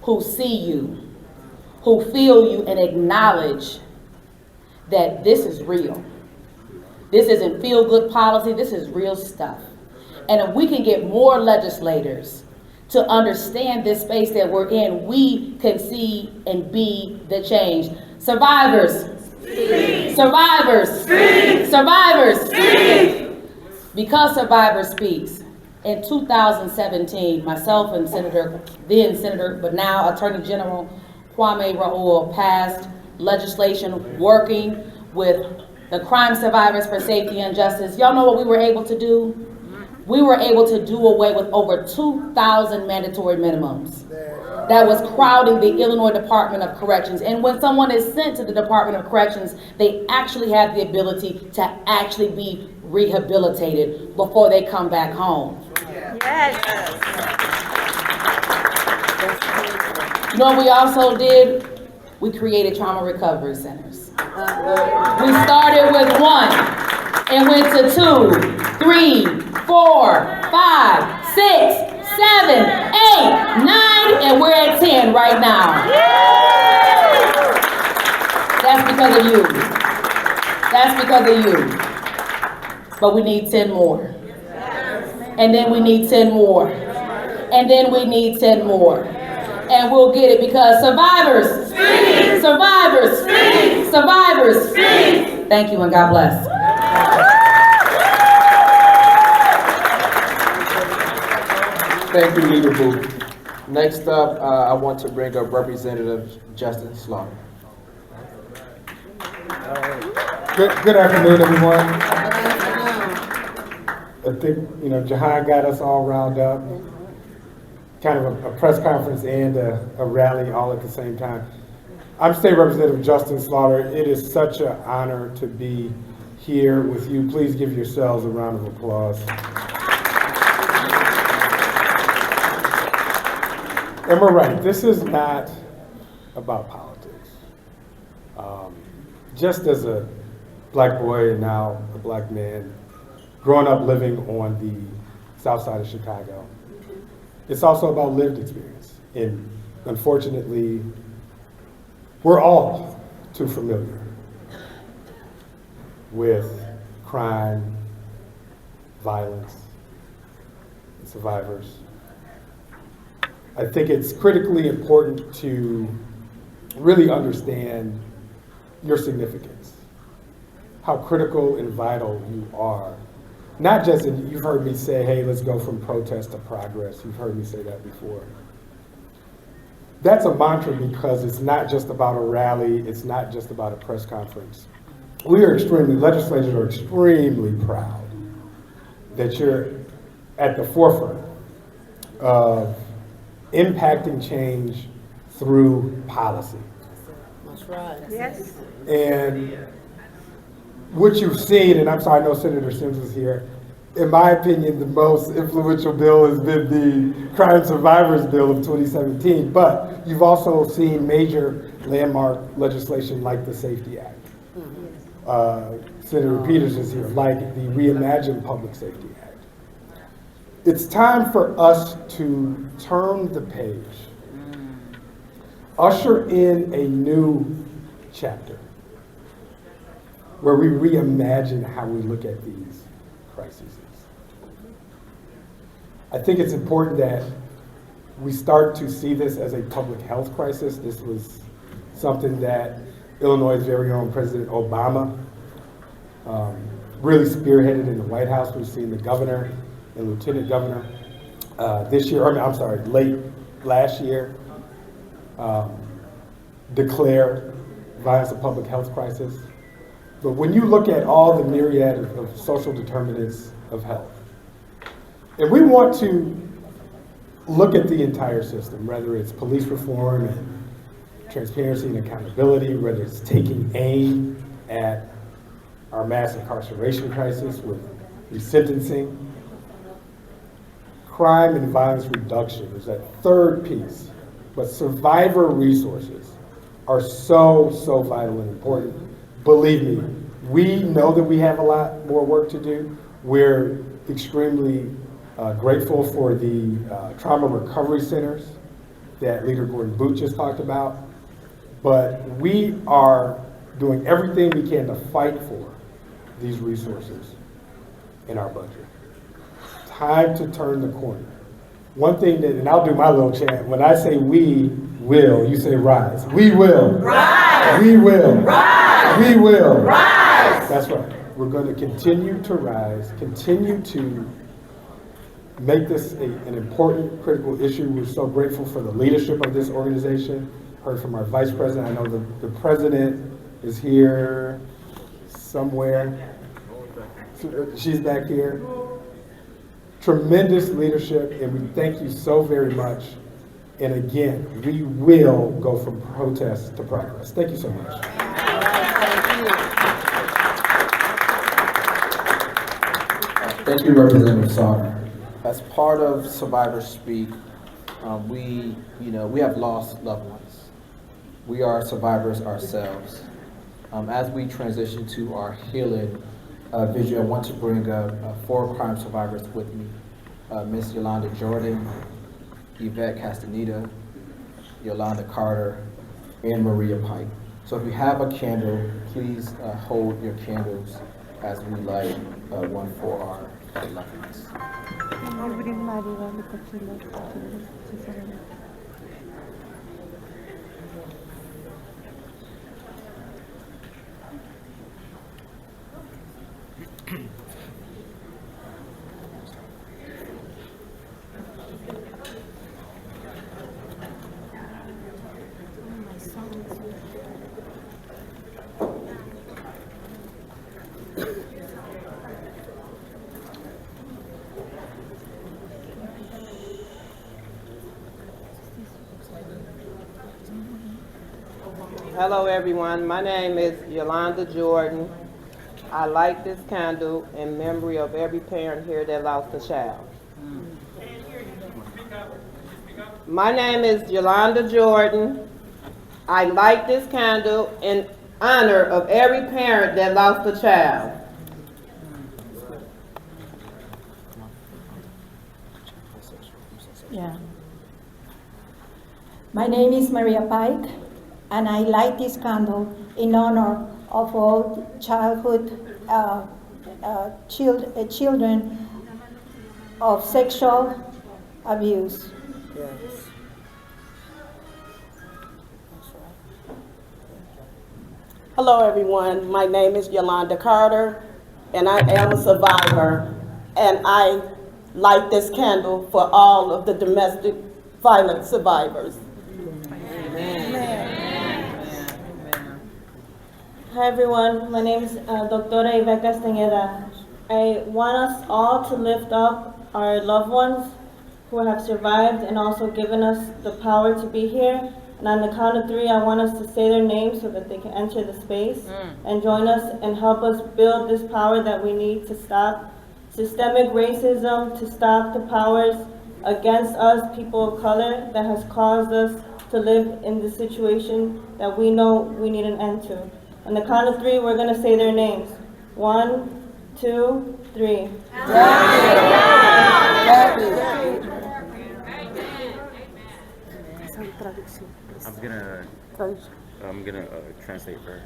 who see you, who feel you, and acknowledge that this is real. This isn't feel-good policy, this is real stuff. And if we can get more legislators to understand this space that we're in, we can see and be the change. Survivors, speak. Survivors, speak. Survivors, speak. Because Survivors Speaks, in 2017, myself and then Senator, but now Attorney General Kwame Raoul passed legislation working with the Crime Survivors for Safety and Justice. Y'all know what we were able to do? We were able to do away with over 2,000 mandatory minimums that was crowding the Illinois Department of Corrections. And when someone is sent to the Department of Corrections, they actually have the ability to actually be rehabilitated before they come back home. Yes. You know what we also did? We created trauma recovery centers. We started with 1 and went to 2, 3, 4, 5, 6, 7, 8, 9, and we're at 10 right now. That's because of you. That's because of you. But we need 10 more. And then we need 10 more. And then we need 10 more. And we'll get it because survivors speak. Survivors speak. Survivors speak. Thank you and God bless. Thank you, Leader Booth. Next up, I want to bring up Representative Justin Slaughter. Good afternoon, everyone. I think, Jahan got us all riled up. Kind of a press conference and a rally all at the same time. I'm State Representative Justin Slaughter. It is such an honor to be here with you. Please give yourselves a round of applause. And we're right, this is not about politics. Just as a black boy and now a black man, growing up living on the south side of Chicago, it's also about lived experience. And unfortunately, we're all too familiar with crime, violence, and survivors. I think it's critically important to really understand your significance, how critical and vital you are. Not just you've heard me say, hey, let's go from protest to progress. You've heard me say that before. That's a mantra because it's not just about a rally, it's not just about a press conference. Legislators are extremely proud that you're at the forefront of impacting change through policy. That's right. Yes. And what you've seen, and I'm sorry, I know Senator Sims is here, in my opinion, the most influential bill has been the Crime Survivors Bill of 2017, but you've also seen major landmark legislation like the Safety Act. Senator Peters is here, like the Reimagine Public Safety Act. It's time for us to turn the page, usher in a new chapter where we reimagine how we look at these crises. I think it's important that we start to see this as a public health crisis. This was something that Illinois' very own President Obama really spearheaded in the White House. We've seen the governor and lieutenant governor late last year declare violence a public health crisis. But when you look at all the myriad of social determinants of health, and we want to look at the entire system, whether it's police reform and transparency and accountability, whether it's taking aim at our mass incarceration crisis with resentencing, crime and violence reduction is that third piece. But survivor resources are so vital and important. Believe me, we know that we have a lot more work to do. We're extremely grateful for the trauma recovery centers that Leader Gordon Boot just talked about. But we are doing everything we can to fight for these resources in our budget. Time to turn the corner. One thing that, and I'll do my little chant, when I say we will, you say rise. We will. Rise. We will. Rise. We will. Rise. That's right. We're going to continue to rise, continue to make this an important, critical issue. We're so grateful for the leadership of this organization. Heard from our vice president. I know the president is here somewhere. She's back here. Tremendous leadership, and we thank you so very much. And again, we will go from protest to progress. Thank you so much. Thank you, Representative Sauter. As part of Survivors Speak, we have lost loved ones. We are survivors ourselves. As we transition to our healing vision, I want to bring up 4 crime survivors with me. Miss Yolanda Jordan, Yvette Castaneda, Yolanda Carter, and Maria Pike. So if you have a candle, please hold your candles as we light one for our loved ones. Hello everyone, my name is Yolanda Jordan. I light this candle in memory of every parent here that lost a child. My name is Yolanda Jordan. I light this candle in honor of every parent that lost a child. Yeah. My name is Maria Pike, and I light this candle in honor of all children of sexual abuse. Yes. Hello everyone, my name is Yolanda Carter, and I am a survivor, and I light this candle for all of the domestic violence survivors. Hi everyone, my name is Doctora Ivette Castañeda. I want us all to lift up our loved ones who have survived and also given us the power to be here. And on the count of 3, I want us to say their names so that they can enter the space and join us and help us build this power that we need to stop systemic racism, to stop the powers against us, people of color, that has caused us to live in the situation that we know we need an end to. On the count of 3, we're going to say their names. 1, 2, 3. I'm gonna translate for her.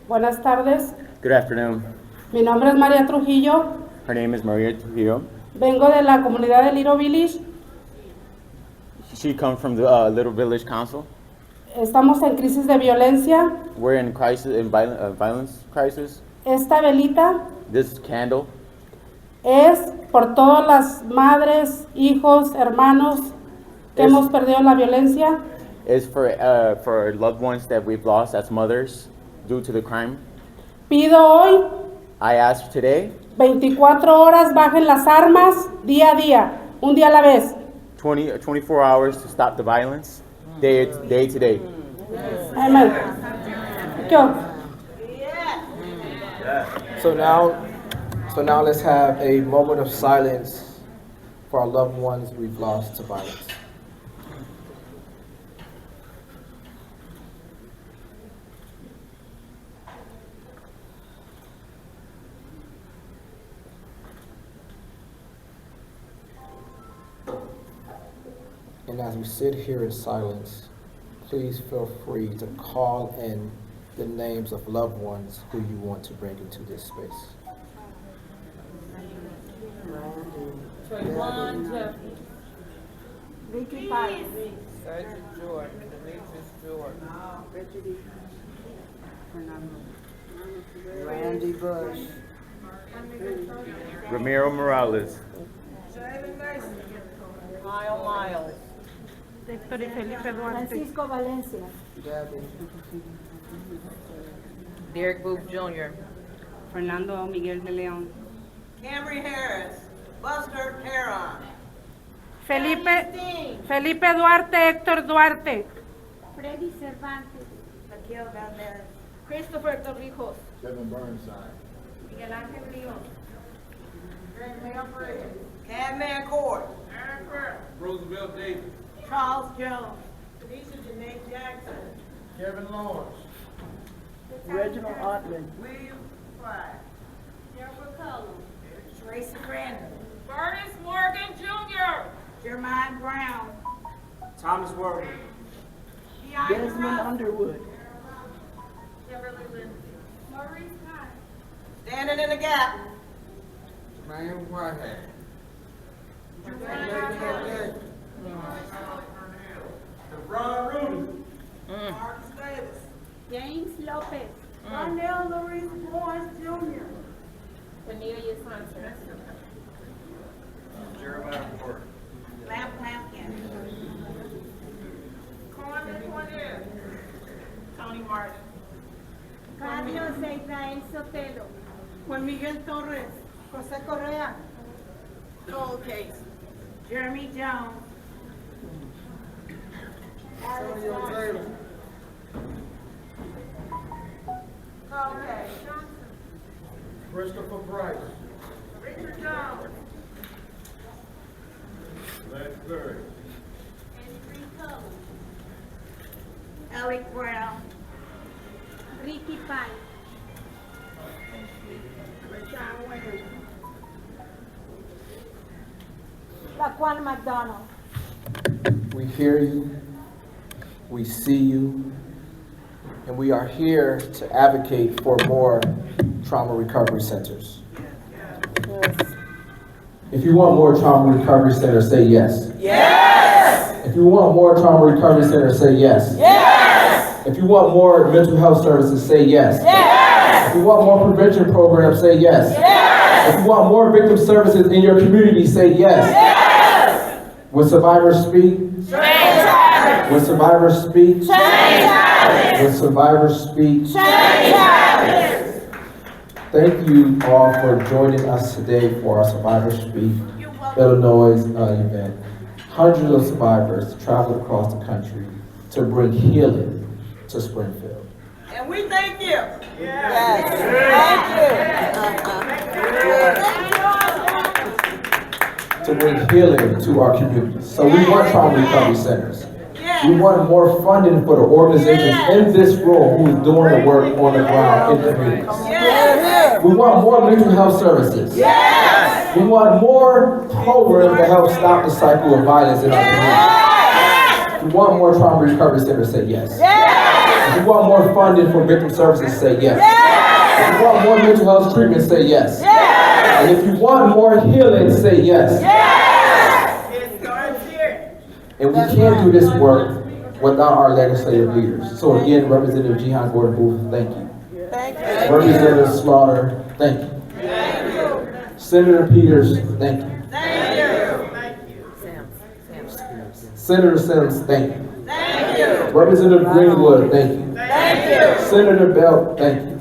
Buenas tardes, Good afternoon. mi nombre es María Trujillo, Her name is Maria Trujillo. vengo de la comunidad de Little Village. She comes from the Little Village Council. Estamos en crisis de violencia. We're in crisis, in violence crisis. Esta velita This candle es por todas las madres, hijos, hermanos que Es- hemos perdido la violencia. is for loved ones that we've lost as mothers due to the crime. Pido hoy I ask today, 24 horas bajen las armas día a día, un día a la vez. 24 hours to stop the violence, day to day. Amen. Thank you. So now let's have a moment of silence for our loved ones we've lost to violence. And as we sit here in silence, please feel free to call in the names of loved ones who you want to bring into this space. Vicky Pike. Sergeant Jordan, Demetrius Jordan. Randy Bush. Ramiro Morales. Miles. Héctor y Felipe Duarte. Francisco Valencia. Derek Booth Jr. Fernando Miguel de León. Camry Harris, Buster Heron. Felipe Duarte, Héctor Duarte. Freddy Cervantes. Raquel Valdez. Christopher Torrijos. Kevin Burnside. Miguel Ángel Ríos. Greg Manfred. Cadman Court. Aaron Burke. Roosevelt Davis. Charles Jones. Tanisha Janae Jackson. Kevin Lawrence. Reginald Ottman. William Fry. Deborah Cullum. Tracy Brandon. Curtis Morgan Jr. Jermaine Brown. Thomas Worthy. Desmond Underwood. Beverly Lindsay. Maurice Kyle. Standing in the gap. Ryan Whitehead. Ron Rudy. Marcus Davis. James Lopez. Darnell Louise Boyce Jr. Cornelia Sanchez. Jeremiah Ford. Lamp Lampkin. Corner Cornell. Martin. Carlos Israel Sotelo. Juan Miguel Torres. José Correa. Cold case. Jeremy Jones. Alex Antonio Taylor. Okay. Christopher Price. Richard Jones. Les Berry. Alec Brown. Ricky Pine. Rashawn Williams. Laquan McDonald. We hear you, we see you, and we are here to advocate for more trauma recovery centers. If you want more trauma recovery centers, say yes. Yes! If you want more trauma recovery centers, say yes. Yes! If you want more mental health services, say yes. Yes! If you want more prevention programs, say yes. Yes! If you want more victim services in your community, say yes. Yes! When survivors speak, Change happens! when survivors speak, Change happens! when survivors speak, Change happens! thank you all for joining us today for our Survivors Speak Illinois event. Hundreds of survivors traveled across the country to bring healing to Springfield. And we thank you. Yes! To bring healing to our communities. So we want trauma recovery centers. We want more funding for the organizations in this room who is doing the work on the ground in communities. We want more mental health services. We want more programs to help stop the cycle of violence in our communities. We want more trauma recovery centers, say yes. If you want more funding for victim services, say yes. If you want more mental health treatment, say yes. And if you want more healing, say yes. And we can't do this work without our legislative leaders. So again, Representative Jihan Gordon Booth, thank you. Representative Slaughter, thank you. Senator Peters, thank you. Senator Sims, thank you. Representative Greenwood, thank you. Senator Bell, thank you.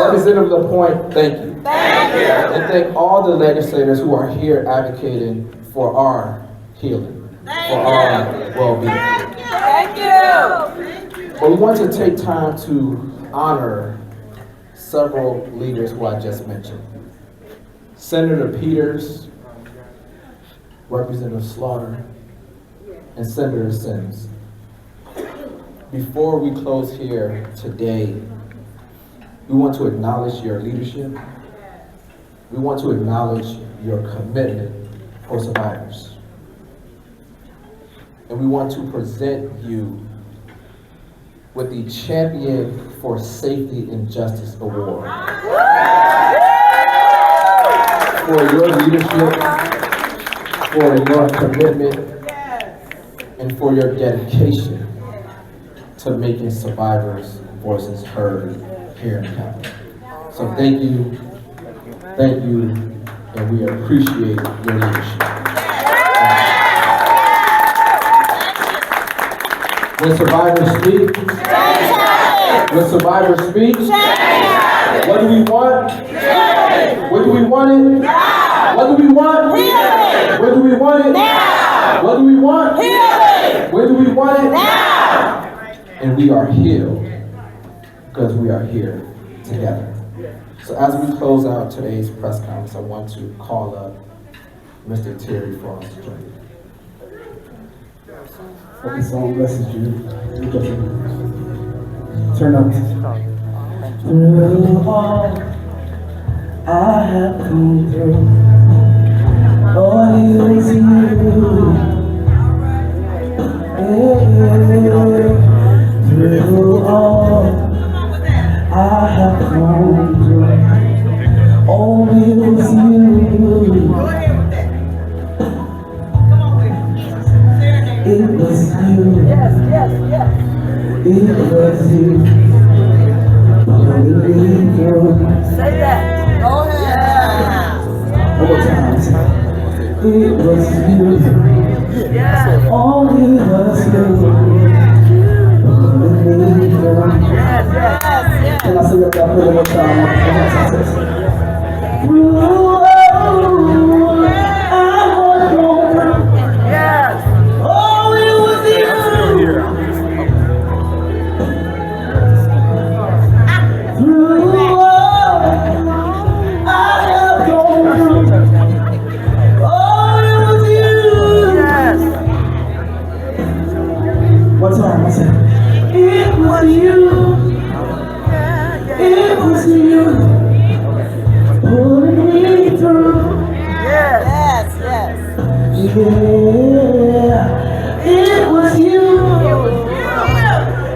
Representative LaPointe, thank you. And thank all the legislators who are here advocating for our healing, for our well-being. Thank you! But we want to take time to honor several leaders who I just mentioned. Senator Peters, Representative Slaughter, and Senator Sims. Before we close here today, we want to acknowledge your leadership. We want to acknowledge your commitment for survivors. And we want to present you with the Champion for Safety and Justice Award. For your leadership, for your commitment, and for your dedication to making survivors' voices heard here in the county. So thank you, and we appreciate your leadership. When survivors speak, what do we want? What do we want it? What do we want? Where do we want it? What do we want? Where do we want it? And we are healed because we are here together. So as we close out today's press conference, I want to call up Mr. Terry Frost to join me. Hope the song blesses you. Turn up. Through all I have come through, always you. Through all I have come through, always you. It was you. It was you. Say that. Go ahead. One more time. It was you. Yeah. All it was you. time, I said, it was you. It was you. Pulling me through. Yes, yes. Yeah. It was you.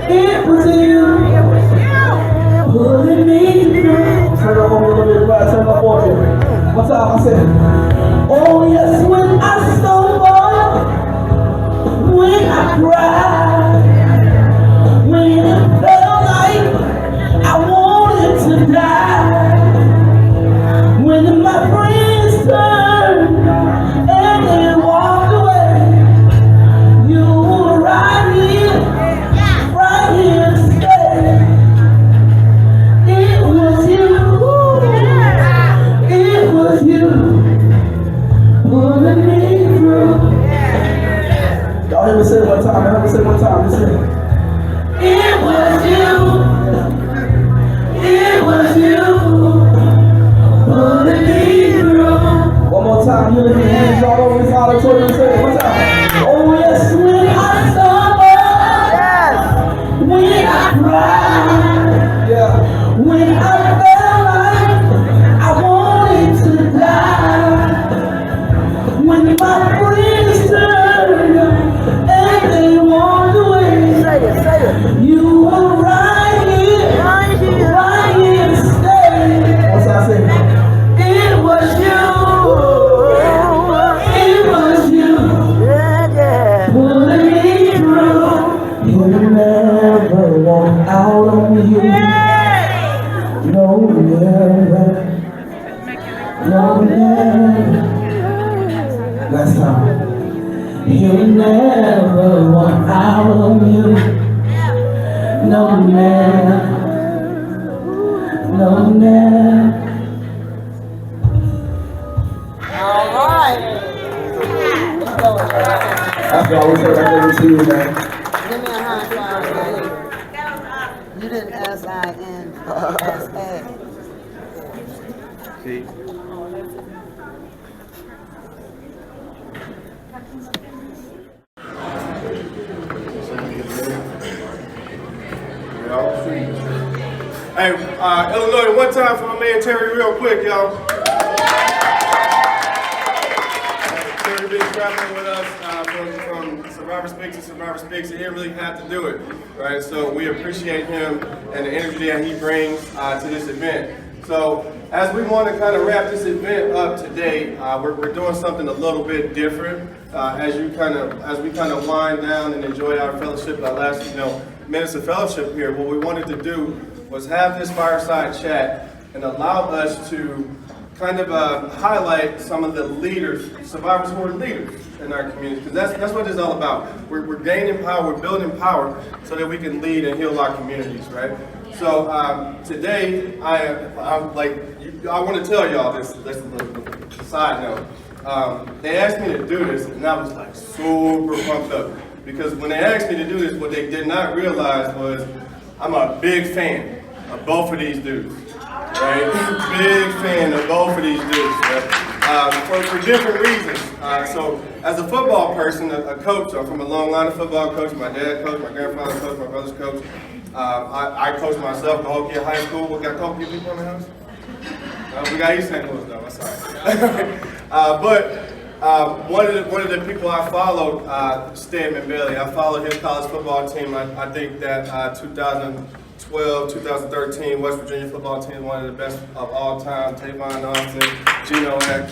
It was you. Pulling me through. Turn up on me a little bit, right? Turn up on me. One time I said, oh yes, when I stumble, when I cried, when it felt like I wanted to die, when my friends turned and they walked away, you were right here to stay. It was you. It was you pulling me through. Y'all hear me say it one time. Let me say it one time. Listen. It was you. It was you pulling me through. One more time. You lift your hands all over this auditorium and say it one time. Oh yes, when I stumble, when I cried, yeah, when I felt like I wanted to die, when my friends turned and they walked away, say it, you were right here to stay. What's I say? It was you. It was you. Pulling me through. You never walk out on you. No, never. No, never. Last time. You never walk out on you. No, never. No, never. All right. That's what I always say back over to you, man. Give me a high five, buddy. You didn't S-I-N-S-A. See? Hey, Illinois, one time for my man Terry real quick, y'all. Terry been traveling with us from Survivor Speaks to Survivor Speaks. He didn't really have to do it, right? So we appreciate him and the energy that he brings to this event. So as we want to kind of wrap this event up today, we're doing something a little bit different. As we kind of wind down and enjoy our fellowship, our last minutes of fellowship here, what we wanted to do was have this fireside chat and allow us to kind of highlight some of the leaders, survivors who are leaders in our community, because that's what it's all about. We're gaining power, we're building power so that we can lead and heal our communities, right? So today, I'm like, I want to tell y'all this side note. They asked me to do this, and I was like super pumped up, because when they asked me to do this, what they did not realize was I'm a big fan of both of these dudes, right? Big fan of both of these dudes, right? For different reasons. So as a football person, a coach, I'm from a long line of football coaches. My dad coached, my grandfather coached, my brother's coach. I coached myself, Cahokia High School. We got Cahokia people in the house? We got East St. Louis though, I'm sorry. One of the people I followed, Stedman Bailey, I followed his college football team. I think that 2012, 2013 West Virginia football team is one of the best of all time. Tavon Austin, Geno Smith,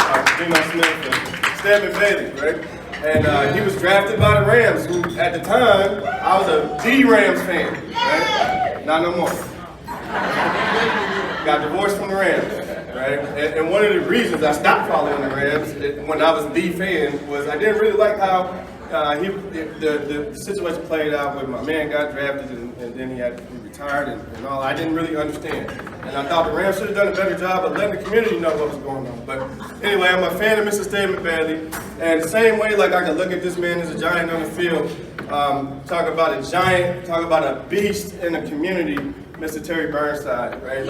and Stedman Bailey, right? And he was drafted by the Rams, who at the time, I was a D-Rams fan, right? Not no more. Got divorced from the Rams. Right? And one of the reasons I stopped following the Rams when I was the fan was I didn't really like how the situation played out when my man got drafted and then he retired and all. I didn't really understand. And I thought the Rams should have done a better job of letting the community know what was going on. But anyway, I'm a fan of Mr. Stedman Bailey. And the same way like I can look at this man as a giant on the field, talk about a giant, talk about a beast in the community, Mr. Terry Burnside, right?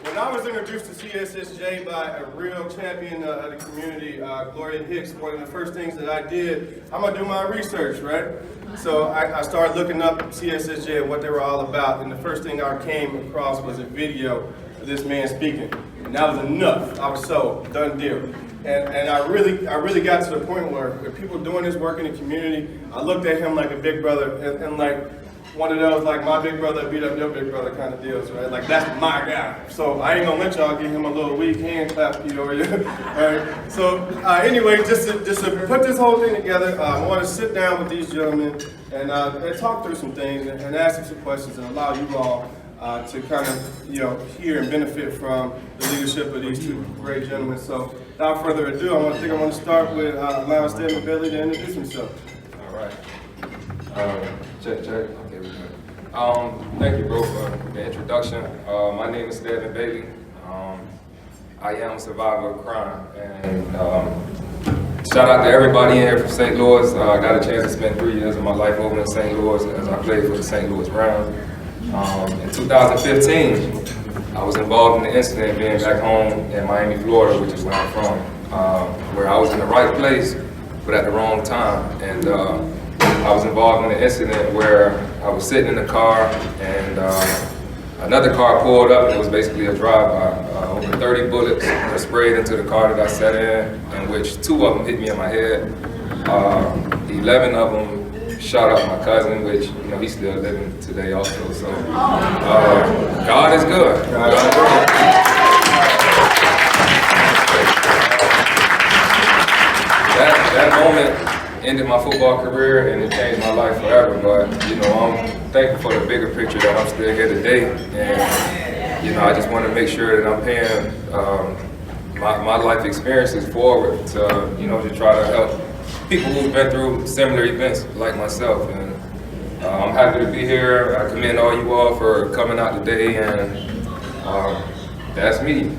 When I was introduced to CDSS CSSJ by a real champion of the community, Gloria Hicks. One of the first things that I did, I'm gonna do my research, right? So I started looking up CSSJ and what they were all about, and the first thing I came across was a video of this man speaking. And that was enough. I was sold, done deal. And I really got to the point where people doing this work in the community, I looked at him like a big brother and like one of those like my big brother beat up your big brother kind of deals, right? Like that's my guy. So I ain't gonna let y'all give him a little weak hand clap, you know. All right. So anyway, just to put this whole thing together, I want to sit down with these gentlemen and talk through some things and ask them some questions and allow you all to kind of hear and benefit from the leadership of these two great gentlemen. So without further ado, I want to start with allowing Stephen Bailey to introduce himself. All right. Check. Okay, we're good. Thank you, bro, for the introduction. My name is Stephen Bailey. I am a survivor of crime, and shout out to everybody in here from St. Louis. I got a chance to spend 3 years of my life over in St. Louis as I played for the St. Louis Browns. In 2015, I was involved in the incident being back home in Miami, Florida, which is where I'm from, where I was in the right place, but at the wrong time. And I was involved in an incident where I was sitting in the car and another car pulled up and it was basically a drive-by. Over 30 bullets were sprayed into the car that I sat in which 2 of them hit me in my head. 11 of them shot up my cousin, which he's still living today also. So God is good. God is good. That moment ended my football career and it changed my life forever. But I'm thankful for the bigger picture that I'm still here today, and I just want to make sure that I'm paying my life experiences forward to to try to help people who've been through similar events like myself. And I'm happy to be here. I commend all you all for coming out today, and that's me.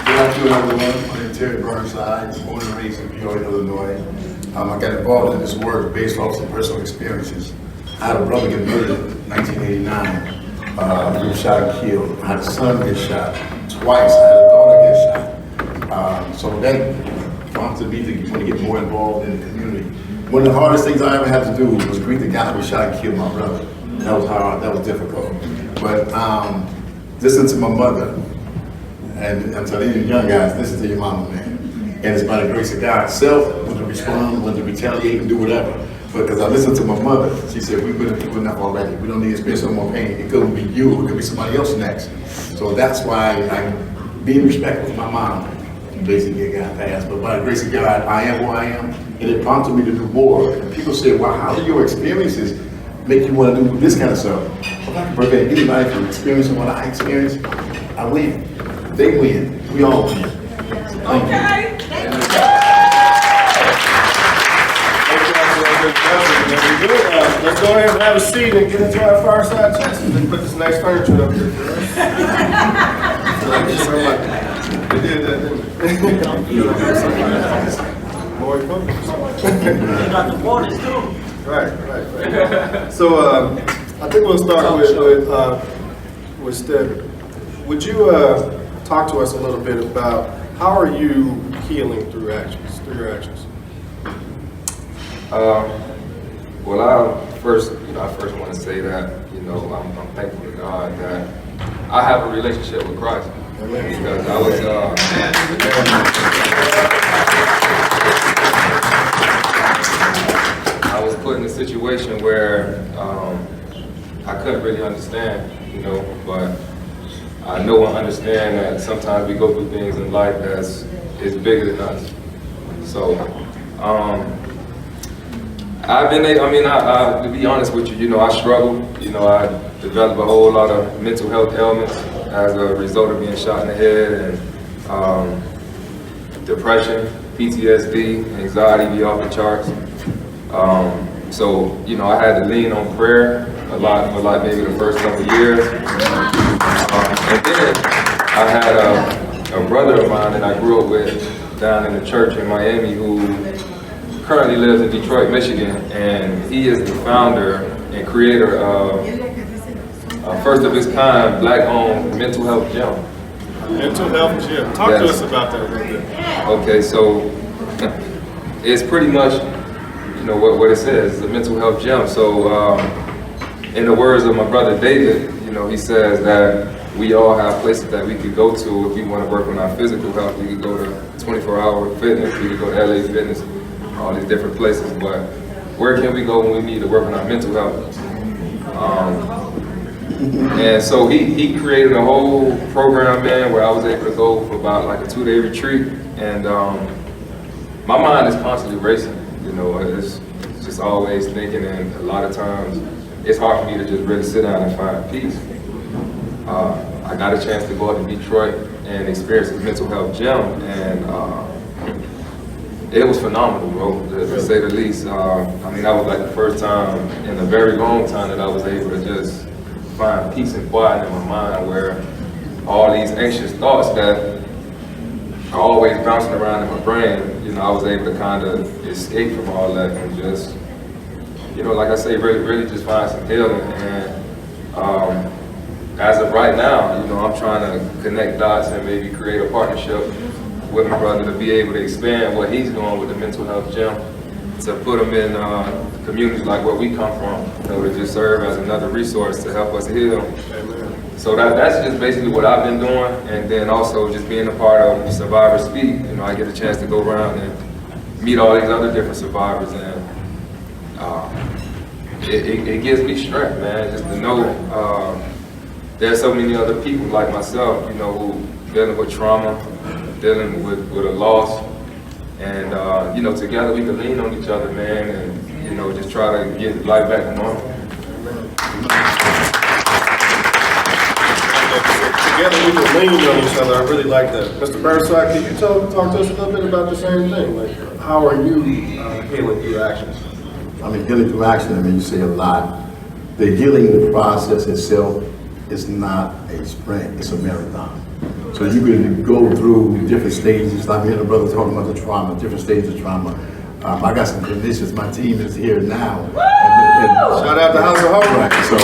Good afternoon, everyone. My name is Terry Burnside, born and raised in Peoria, Illinois. I got involved in this work based off some personal experiences. I had a brother get murdered in 1989. He was shot and killed. I had a son get shot twice. I had a daughter get shot. So that prompted me to want to get more involved in the community. One of the hardest things I ever had to do was greet the guy who was shot and killed my brother. That was hard. That was difficult. But listen to my mother. And I'm telling you, young guys, listen to your mama, man. And it's by the grace of God. Self, when to respond, when to retaliate and do whatever. But because I listened to my mother, she said, we've been through enough already. We don't need to experience some more pain. It could be you, it could be somebody else next. So that's why I'm being respectful to my mom. Basically, it got passed. But by the grace of God, I am who I am. And it prompted me to do more. And people say, well, how do your experiences make you want to do this kind of stuff? Well, I can prevent anybody from experiencing what I experienced. I win. They win. We all win. Thank you. Let's go ahead and have a seat and get into our fireside chats and put this nice furniture up here for us. Thank you so much. We did that, didn't we? More got the borders too. Right. So I think we'll start with Stephen. Would you talk to us a little bit about how are you healing through your actions? Well, I first want to say that I'm thankful to God that I have a relationship with Christ. Because I was put in a situation where I couldn't really understand, but I know and understand that sometimes we go through things in life that's bigger than us. So, to be honest with you, I struggled. I developed a whole lot of mental health ailments as a result of being shot in the head, and depression, PTSD, anxiety be off the charts. So, I had to lean on prayer a lot for like maybe the first couple of years. And then I had a brother of mine that I grew up with down in the church in Miami who currently lives in Detroit, Michigan, and he is the founder and creator of first of its kind, black-owned mental health gym. Mental health gym. Talk to us about that a little bit. Okay, so it's pretty much, what it says. It's a mental health gym. So, in the words of my brother David, he says that we all have places that we could go to if we want to work on our physical health. We could go to 24-hour fitness. We could go to LA Fitness, all these different places. But where can we go when we need to work on our mental health? And so he created a whole program, man, where I was able to go for about like a 2-day retreat. And my mind is constantly racing. It's just always thinking, and a lot of times it's hard for me to just really sit down and find peace. I got a chance to go out to Detroit and experience this mental health gym, and it was phenomenal, bro, to say the least. I mean, that was like the first time in a very long time that I was able to just find peace and quiet in my mind, where all these anxious thoughts that are always bouncing around in my brain, I was able to kind of escape from all that and just, like I say, really just find some healing. And as of right now, I'm trying to connect dots and maybe create a partnership with my brother to be able to expand what he's doing with the mental health gym, to put them in communities like where we come from, to just serve as another resource to help us heal. Amen. So that's just basically what I've been doing, and then also just being a part of Survivor Speak. I get a chance to go around and meet all these other different survivors, and it gives me strength, man, just to know there's so many other people like myself, who dealing with trauma, dealing with a loss, and together we can lean on each other, man, and just try to get life back to normal. Together we can lean on each other. I really like that. Mr. Burnside, can you talk to us a little bit about the same thing? Like, how are you healing through actions? I mean, healing through action, you say a lot. The healing process itself is not a sprint, it's a marathon. So you can go through different stages. I'm hearing the brother talking about the trauma, different stages of trauma. I got some conditions. My team is here now. Shout out to House of Hope. Right. So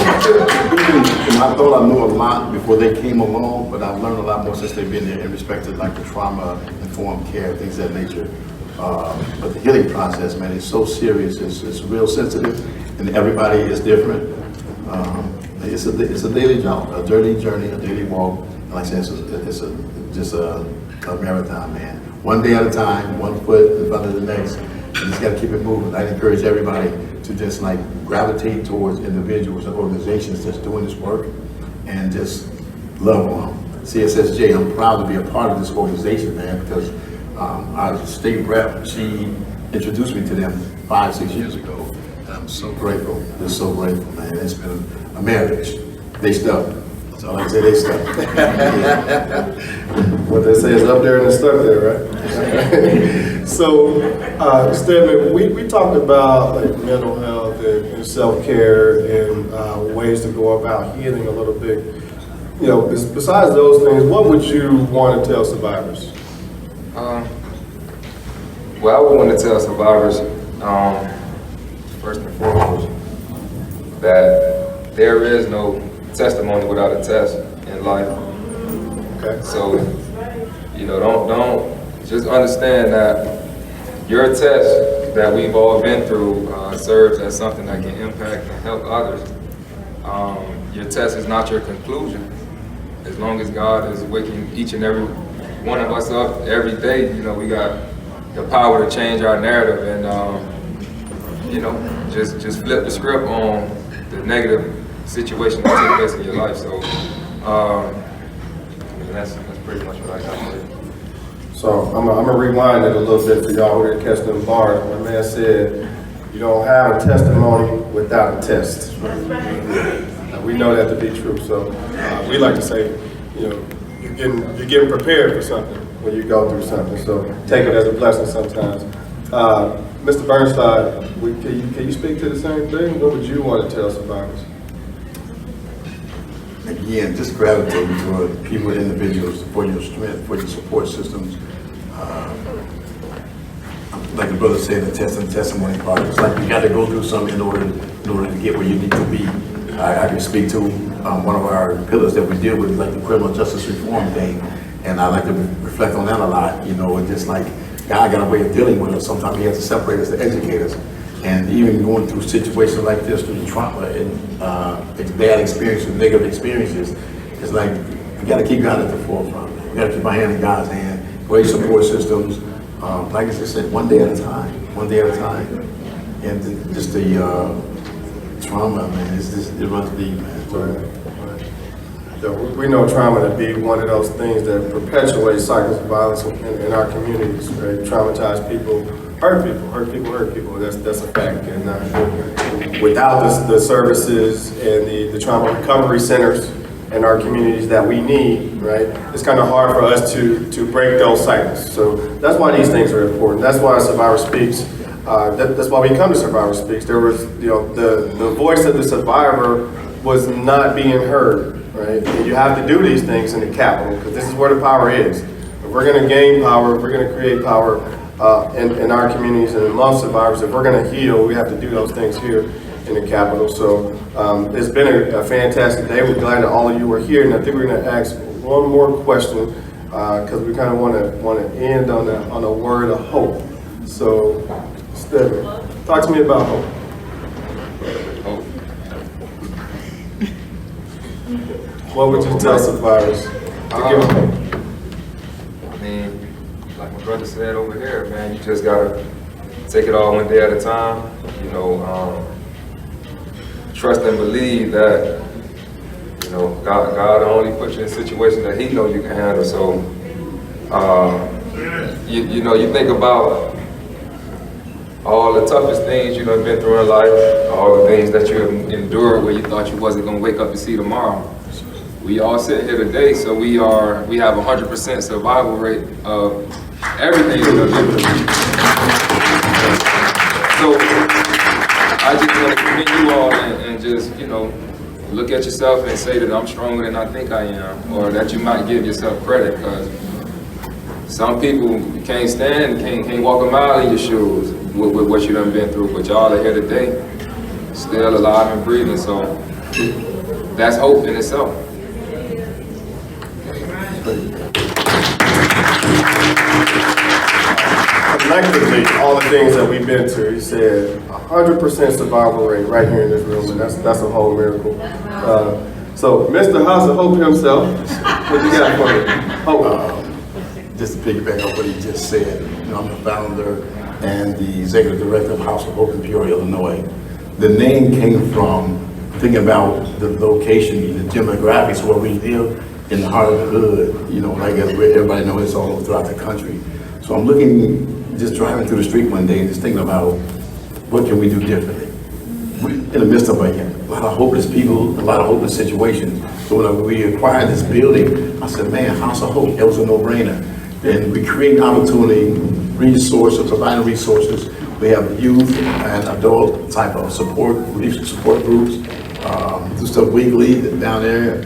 I thought I knew a lot before they came along, but I've learned a lot more since they've been there in respect to like the trauma-informed care, things of that nature. But the healing process, man, is so serious. It's real sensitive, and everybody is different. It's a daily job, a dirty journey, a daily walk. And like I said, it's just a marathon, man. One day at a time, one foot in front of the next. You just got to keep it moving. I encourage everybody to just like gravitate towards individuals and organizations that's doing this work and just love on them. CSSJ, I'm proud to be a part of this organization, man, because our state rep, she introduced me to them 5-6 years ago. And I'm so grateful, just so grateful, man. It's been a marriage. They stuck. That's all I can say, they stuck. What they say is up there and it's stuck there, right? So, Stedman, we talked about like mental health and self-care and ways to go about healing a little bit. Besides those things, what would you want to tell survivors? Well, I would want to tell survivors, first and foremost, that there is no testimony without a test in life. Okay. So, don't just understand that your test that we've all been through serves as something that can impact and help others. Your test is not your conclusion. As long as God is waking each and every one of us up every day, we got the power to change our narrative and, just flip the script on the negative situation that takes place in your life. So, that's pretty much what I got for you. So I'm gonna rewind it a little bit for y'all who didn't catch them bars. My man said, you don't have a testimony without a test. We know that to be true. So we like to say, you're getting prepared for something when you go through something. So take it as a blessing sometimes. Mr. Burnside, can you speak to the same thing? What would you want to tell survivors? Again, just gravitating toward people, individuals, for your strength, for your support systems. Like the brother said, the testimony part. It's like you got to go through something in order to get where you need to be. I can speak to one of our pillars that we deal with, like the criminal justice reform thing. And I like to reflect on that a lot. You know, it's just like God got a way of dealing with us. Sometimes he has to separate us to educate us. And even going through situations like this, through the trauma and bad experiences, negative experiences, it's like we got to keep God at the forefront. We got to keep our hand in God's hand. Great support systems. Like I said, one day at a time. One day at a time. And just the trauma, man, it runs deep, man. So we know trauma to be one of those things that perpetuates cycles of violence in our communities, right? Traumatized people hurt people. That's a fact. And without the services and the trauma recovery centers in our communities that we need, right? It's kind of hard for us to break those cycles. So that's why these things are important. That's why Survivor Speaks. That's why we come to Survivor Speaks. There was, the voice of the survivor was not being heard, right? And you have to do these things in the Capitol because this is where the power is. If we're going to gain power, if we're going to create power in our communities and among survivors, if we're going to heal, we have to do those things here in the Capitol. So it's been a fantastic day. We're glad that all of you are here, and I think we're going to ask one more question because we kind of want to end on a word of hope. So, Stephen, talk to me about hope. What would you tell survivors to give them hope? I mean, like my brother said over here, man, you just gotta take it all one day at a time. Trust and believe that, God only puts you in situations that He know you can handle. So, you think about all the toughest things you done been through in life, all the things that you have endured where you thought you wasn't gonna wake up to see tomorrow. We all sit here today, so we have 100% survival rate of everything you done been through. So I just want to commend you all and just, look at yourself and say that I'm stronger than I think I am, or that you might give yourself credit, because some people can't stand, can't walk a mile in your shoes with what you done been through, but y'all are here today, still alive and breathing, so that's hope in itself. Collectively, all the things that we've been through, he said 100% survival rate right here in this room, and that's a whole miracle. So, Mr. House of Hope himself, what you got for me? Hope. Just to piggyback on what he just said, I'm the founder and the executive director of House of Hope in Peoria, Illinois. The name came from thinking about the location, the demographics where we live in the heart of the hood, like everybody knows, it's all throughout the country. So I'm looking, just driving through the street one day and just thinking about what can we do differently. We're in the midst of a lot of hopeless people, a lot of hopeless situations. So when we acquired this building, I said, man, House of Hope, it was a no-brainer. And we create opportunity, resources, providing resources. We have youth and adult type of support groups, do stuff weekly down there.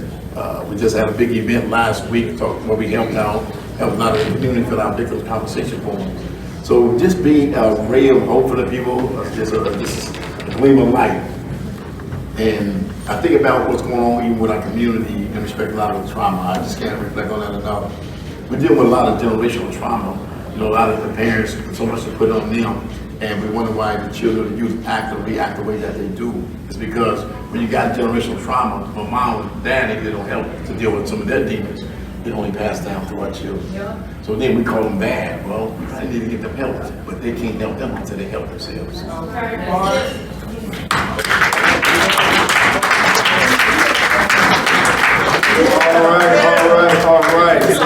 We just had a big event last week where we helped a lot of the community fill out victims' compensation forms. So just being a ray of hope for the people, just a gleam of light. And I think about what's going on even with our community in respect to a lot of the trauma. I just can't reflect on that enough. We deal with a lot of generational trauma. A lot of the parents, so much to put on them, and we wonder why the children, the youth act or react the way that they do. It's because when you got generational trauma, my mom and dad, they don't help to deal with some of their demons. They only pass down to our children. Yeah. So then we call them bad. Well, I need to get them help, but they can't help them until they help themselves. All right. So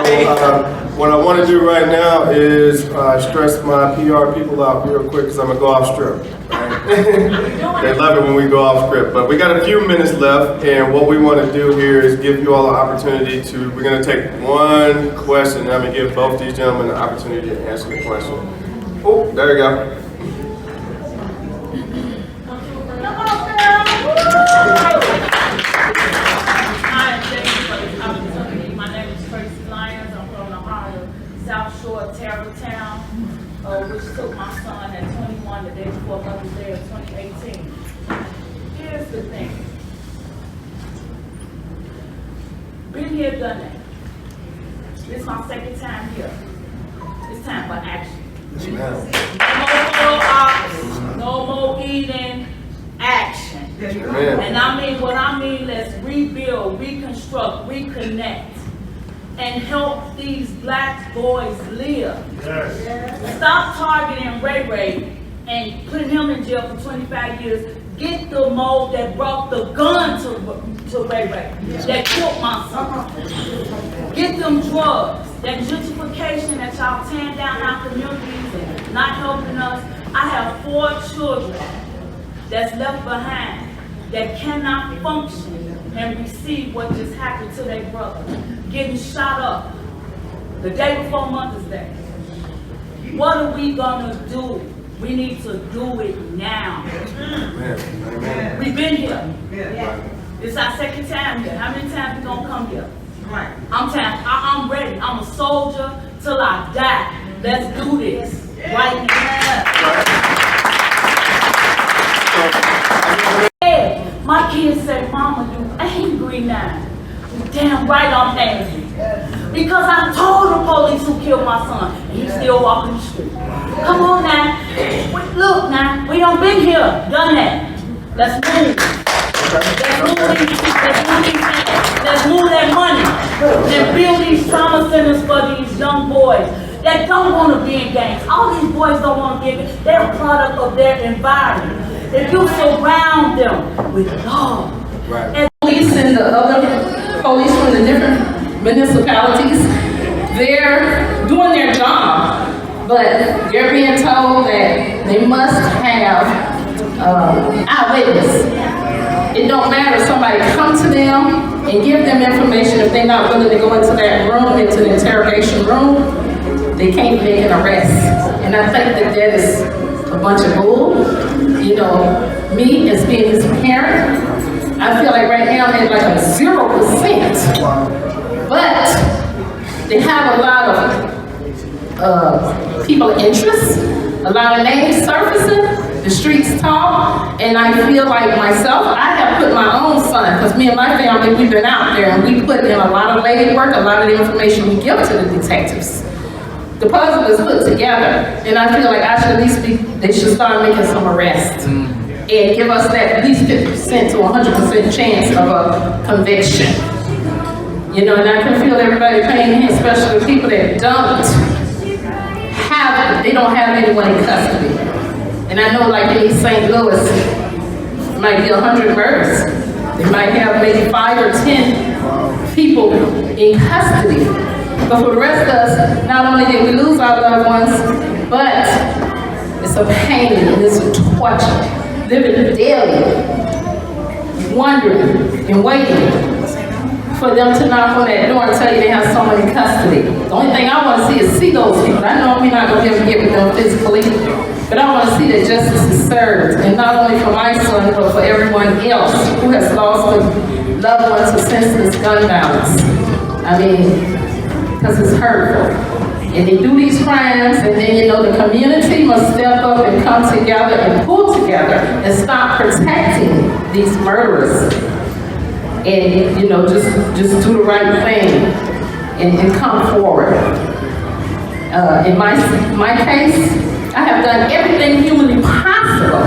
what I want to do right now is stress my PR people out real quick because I'm going to go off script. Right? They love it when we go off script. But we got a few minutes left, and what we want to do here is give you all an opportunity to, we're going to take one question, and I'm going to give both these gentlemen an opportunity to answer the question. Oh, there you go. South Shore of Terrelltown, which took my son at 21 the day before Mother's Day of 2018. Here's the thing. Been here, done that. This is my second time here. It's time for action. No more ops, no more eating, action. And I mean what I mean, let's rebuild, reconstruct, reconnect, and help these black boys live. Stop targeting Ray Ray and putting him in jail for 25 years. Get the mold that brought the gun to Ray Ray, that killed my son. Get them drugs, that gentrification that y'all tearing down our communities and not helping us. I have 4 children that's left behind that cannot function and receive what just happened to their brother, getting shot up the day before Mother's Day. What are we gonna do? We need to do it now. Amen. We've been here. It's our second time here. How many times we gonna come here? I'm ready. I'm a soldier till I die. Let's do this right now. My kids say, Mama, you angry now. Damn right I'm angry. Because I told the police who killed my son, and he's still walking the street. Come on now. Look now, we done been here, done that. Let's move. Let's move that money. And build these trauma centers for these young boys that don't want to be in gangs. All these boys don't want to be in gangs. They're a product of their environment. If you surround them with love. And police and the other police from the different municipalities, they're doing their job, but they're being told that they must have eyewitness. It don't matter if somebody come to them and give them information. If they're not willing to go into that room, into the interrogation room, they can't make an arrest. And I think that that is a bunch of bull. You know, me as being his parent, I feel like right now I'm at like a 0%. But they have a lot of people interest, a lot of names surfacing, the streets talk, and I feel like myself, I have put my own son, because me and my family, we've been out there and we put in a lot of lady work, a lot of the information we give to the detectives. The puzzle is put together, and I feel like I should at least they should start making some arrests and give us that at least 50% to 100% chance of a conviction. You know, and I can feel everybody pain here, especially the people that they don't have anyone in custody. And I know like in St. Louis, it might be 100 murders. They might have maybe 5 or 10 people in custody. But for the rest of us, not only did we lose our loved ones, but it's a pain and it's a torture. Living daily, wondering and waiting for them to knock on that door and tell you they have someone in custody. The only thing I want to see those people. I know we're not going to be able to get with them physically, but I want to see that justice is served, and not only for my son, but for everyone else who has lost a loved one to senseless gun violence. I mean, because it's hurtful. And they do these crimes, and then, you know, the community must step up and come together and pull together and stop protecting these murderers. And, you know, just do the right thing and come forward. In my case, I have done everything humanly possible,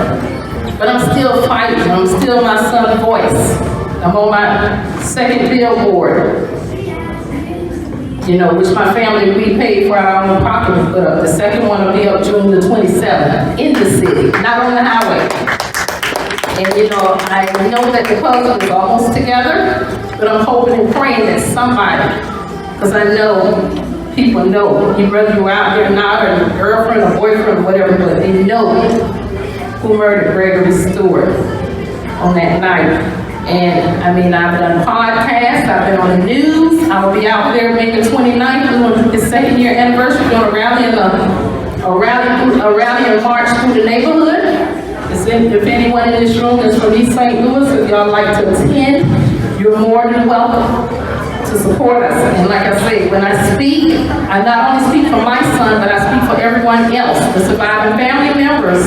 but I'm still fighting. I'm still my son's voice. I'm on my second billboard, you know, which my family, we paid for our own pocket to put up. The second one will be up June the 27th in the city, not on the highway. And you know, I know that the puzzle is almost together, but I'm hoping and praying that somebody, because I know people know, whether you're out there or not, or your girlfriend or boyfriend or whatever, but they know who murdered Gregory Stewart on that night. And I mean, I've done podcasts, I've been on the news, I will be out there May the 29th doing his second year anniversary, doing a rally and march through the neighborhood. If anyone in this room is from East St. Louis, if y'all like to attend, you're more than welcome to support us. And like I say, when I speak, I not only speak for my son, but I speak for everyone else, the surviving family members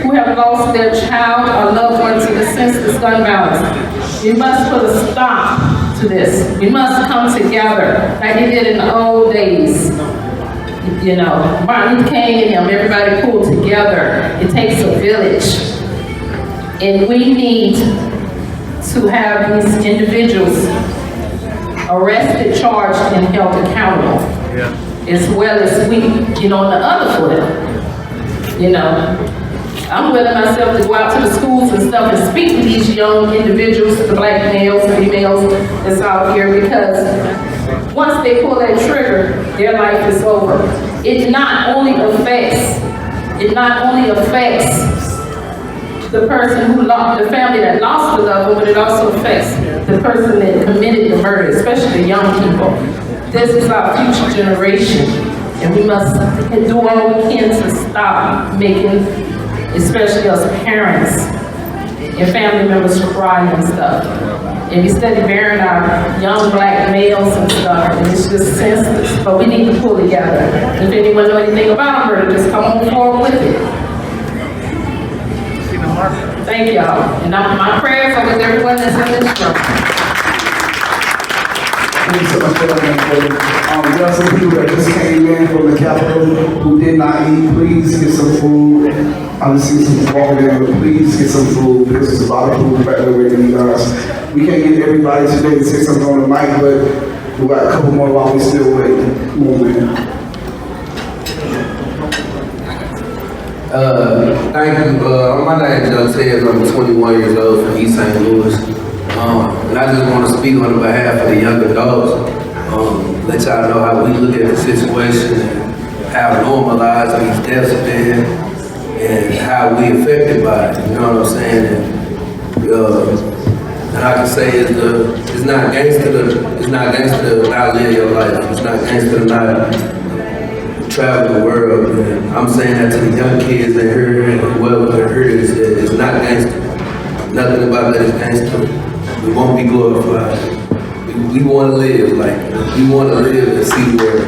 who have lost their child or loved one to the senseless gun violence. You must put a stop to this. We must come together like they did in the old days. You know, Martin Luther King and them, everybody pulled together. It takes a village. And we need to have these individuals arrested, charged, and held accountable. As well as we, you know, on the other foot, you know, I'm willing myself to go out to the schools and stuff and speak to these young individuals, the black males, females that's out here, because once they pull that trigger, their life is over. It not only affects the person who lost, the family that lost the loved one, but it also affects the person that committed the murder, especially the young people. This is our future generation, and we must do all we can to stop making, especially us parents and family members, cry and stuff. And we study burying our young black males and stuff, and it's just senseless. But we need to pull together. If anyone knows anything about murder, just come on forward with it. Thank y'all. And my prayers are with everyone that's in this room. Thank you so much for that. There are some people that just came in from the Capitol who did not eat. Please get some food. I'm seeing some walking in, but please get some food because there's a lot of food back there waiting to us. We can't get everybody today to say something on the mic, but we got a couple more while we still wait. Come on, man. Thank you. My name is Joe Tez. I'm 21 years old from East St. Louis. And I just want to speak on behalf of the young adults. Let y'all know how we look at the situation and how normalized these deaths have been and how we affected by it. You know what I'm saying? And I can say it's not gangster to not live your life. It's not gangster to not travel the world. And I'm saying that to the young kids that heard and whoever that heard it, it's not gangster. Nothing about that is gangster. We won't be glorified. We want to live, we want to live and see the world.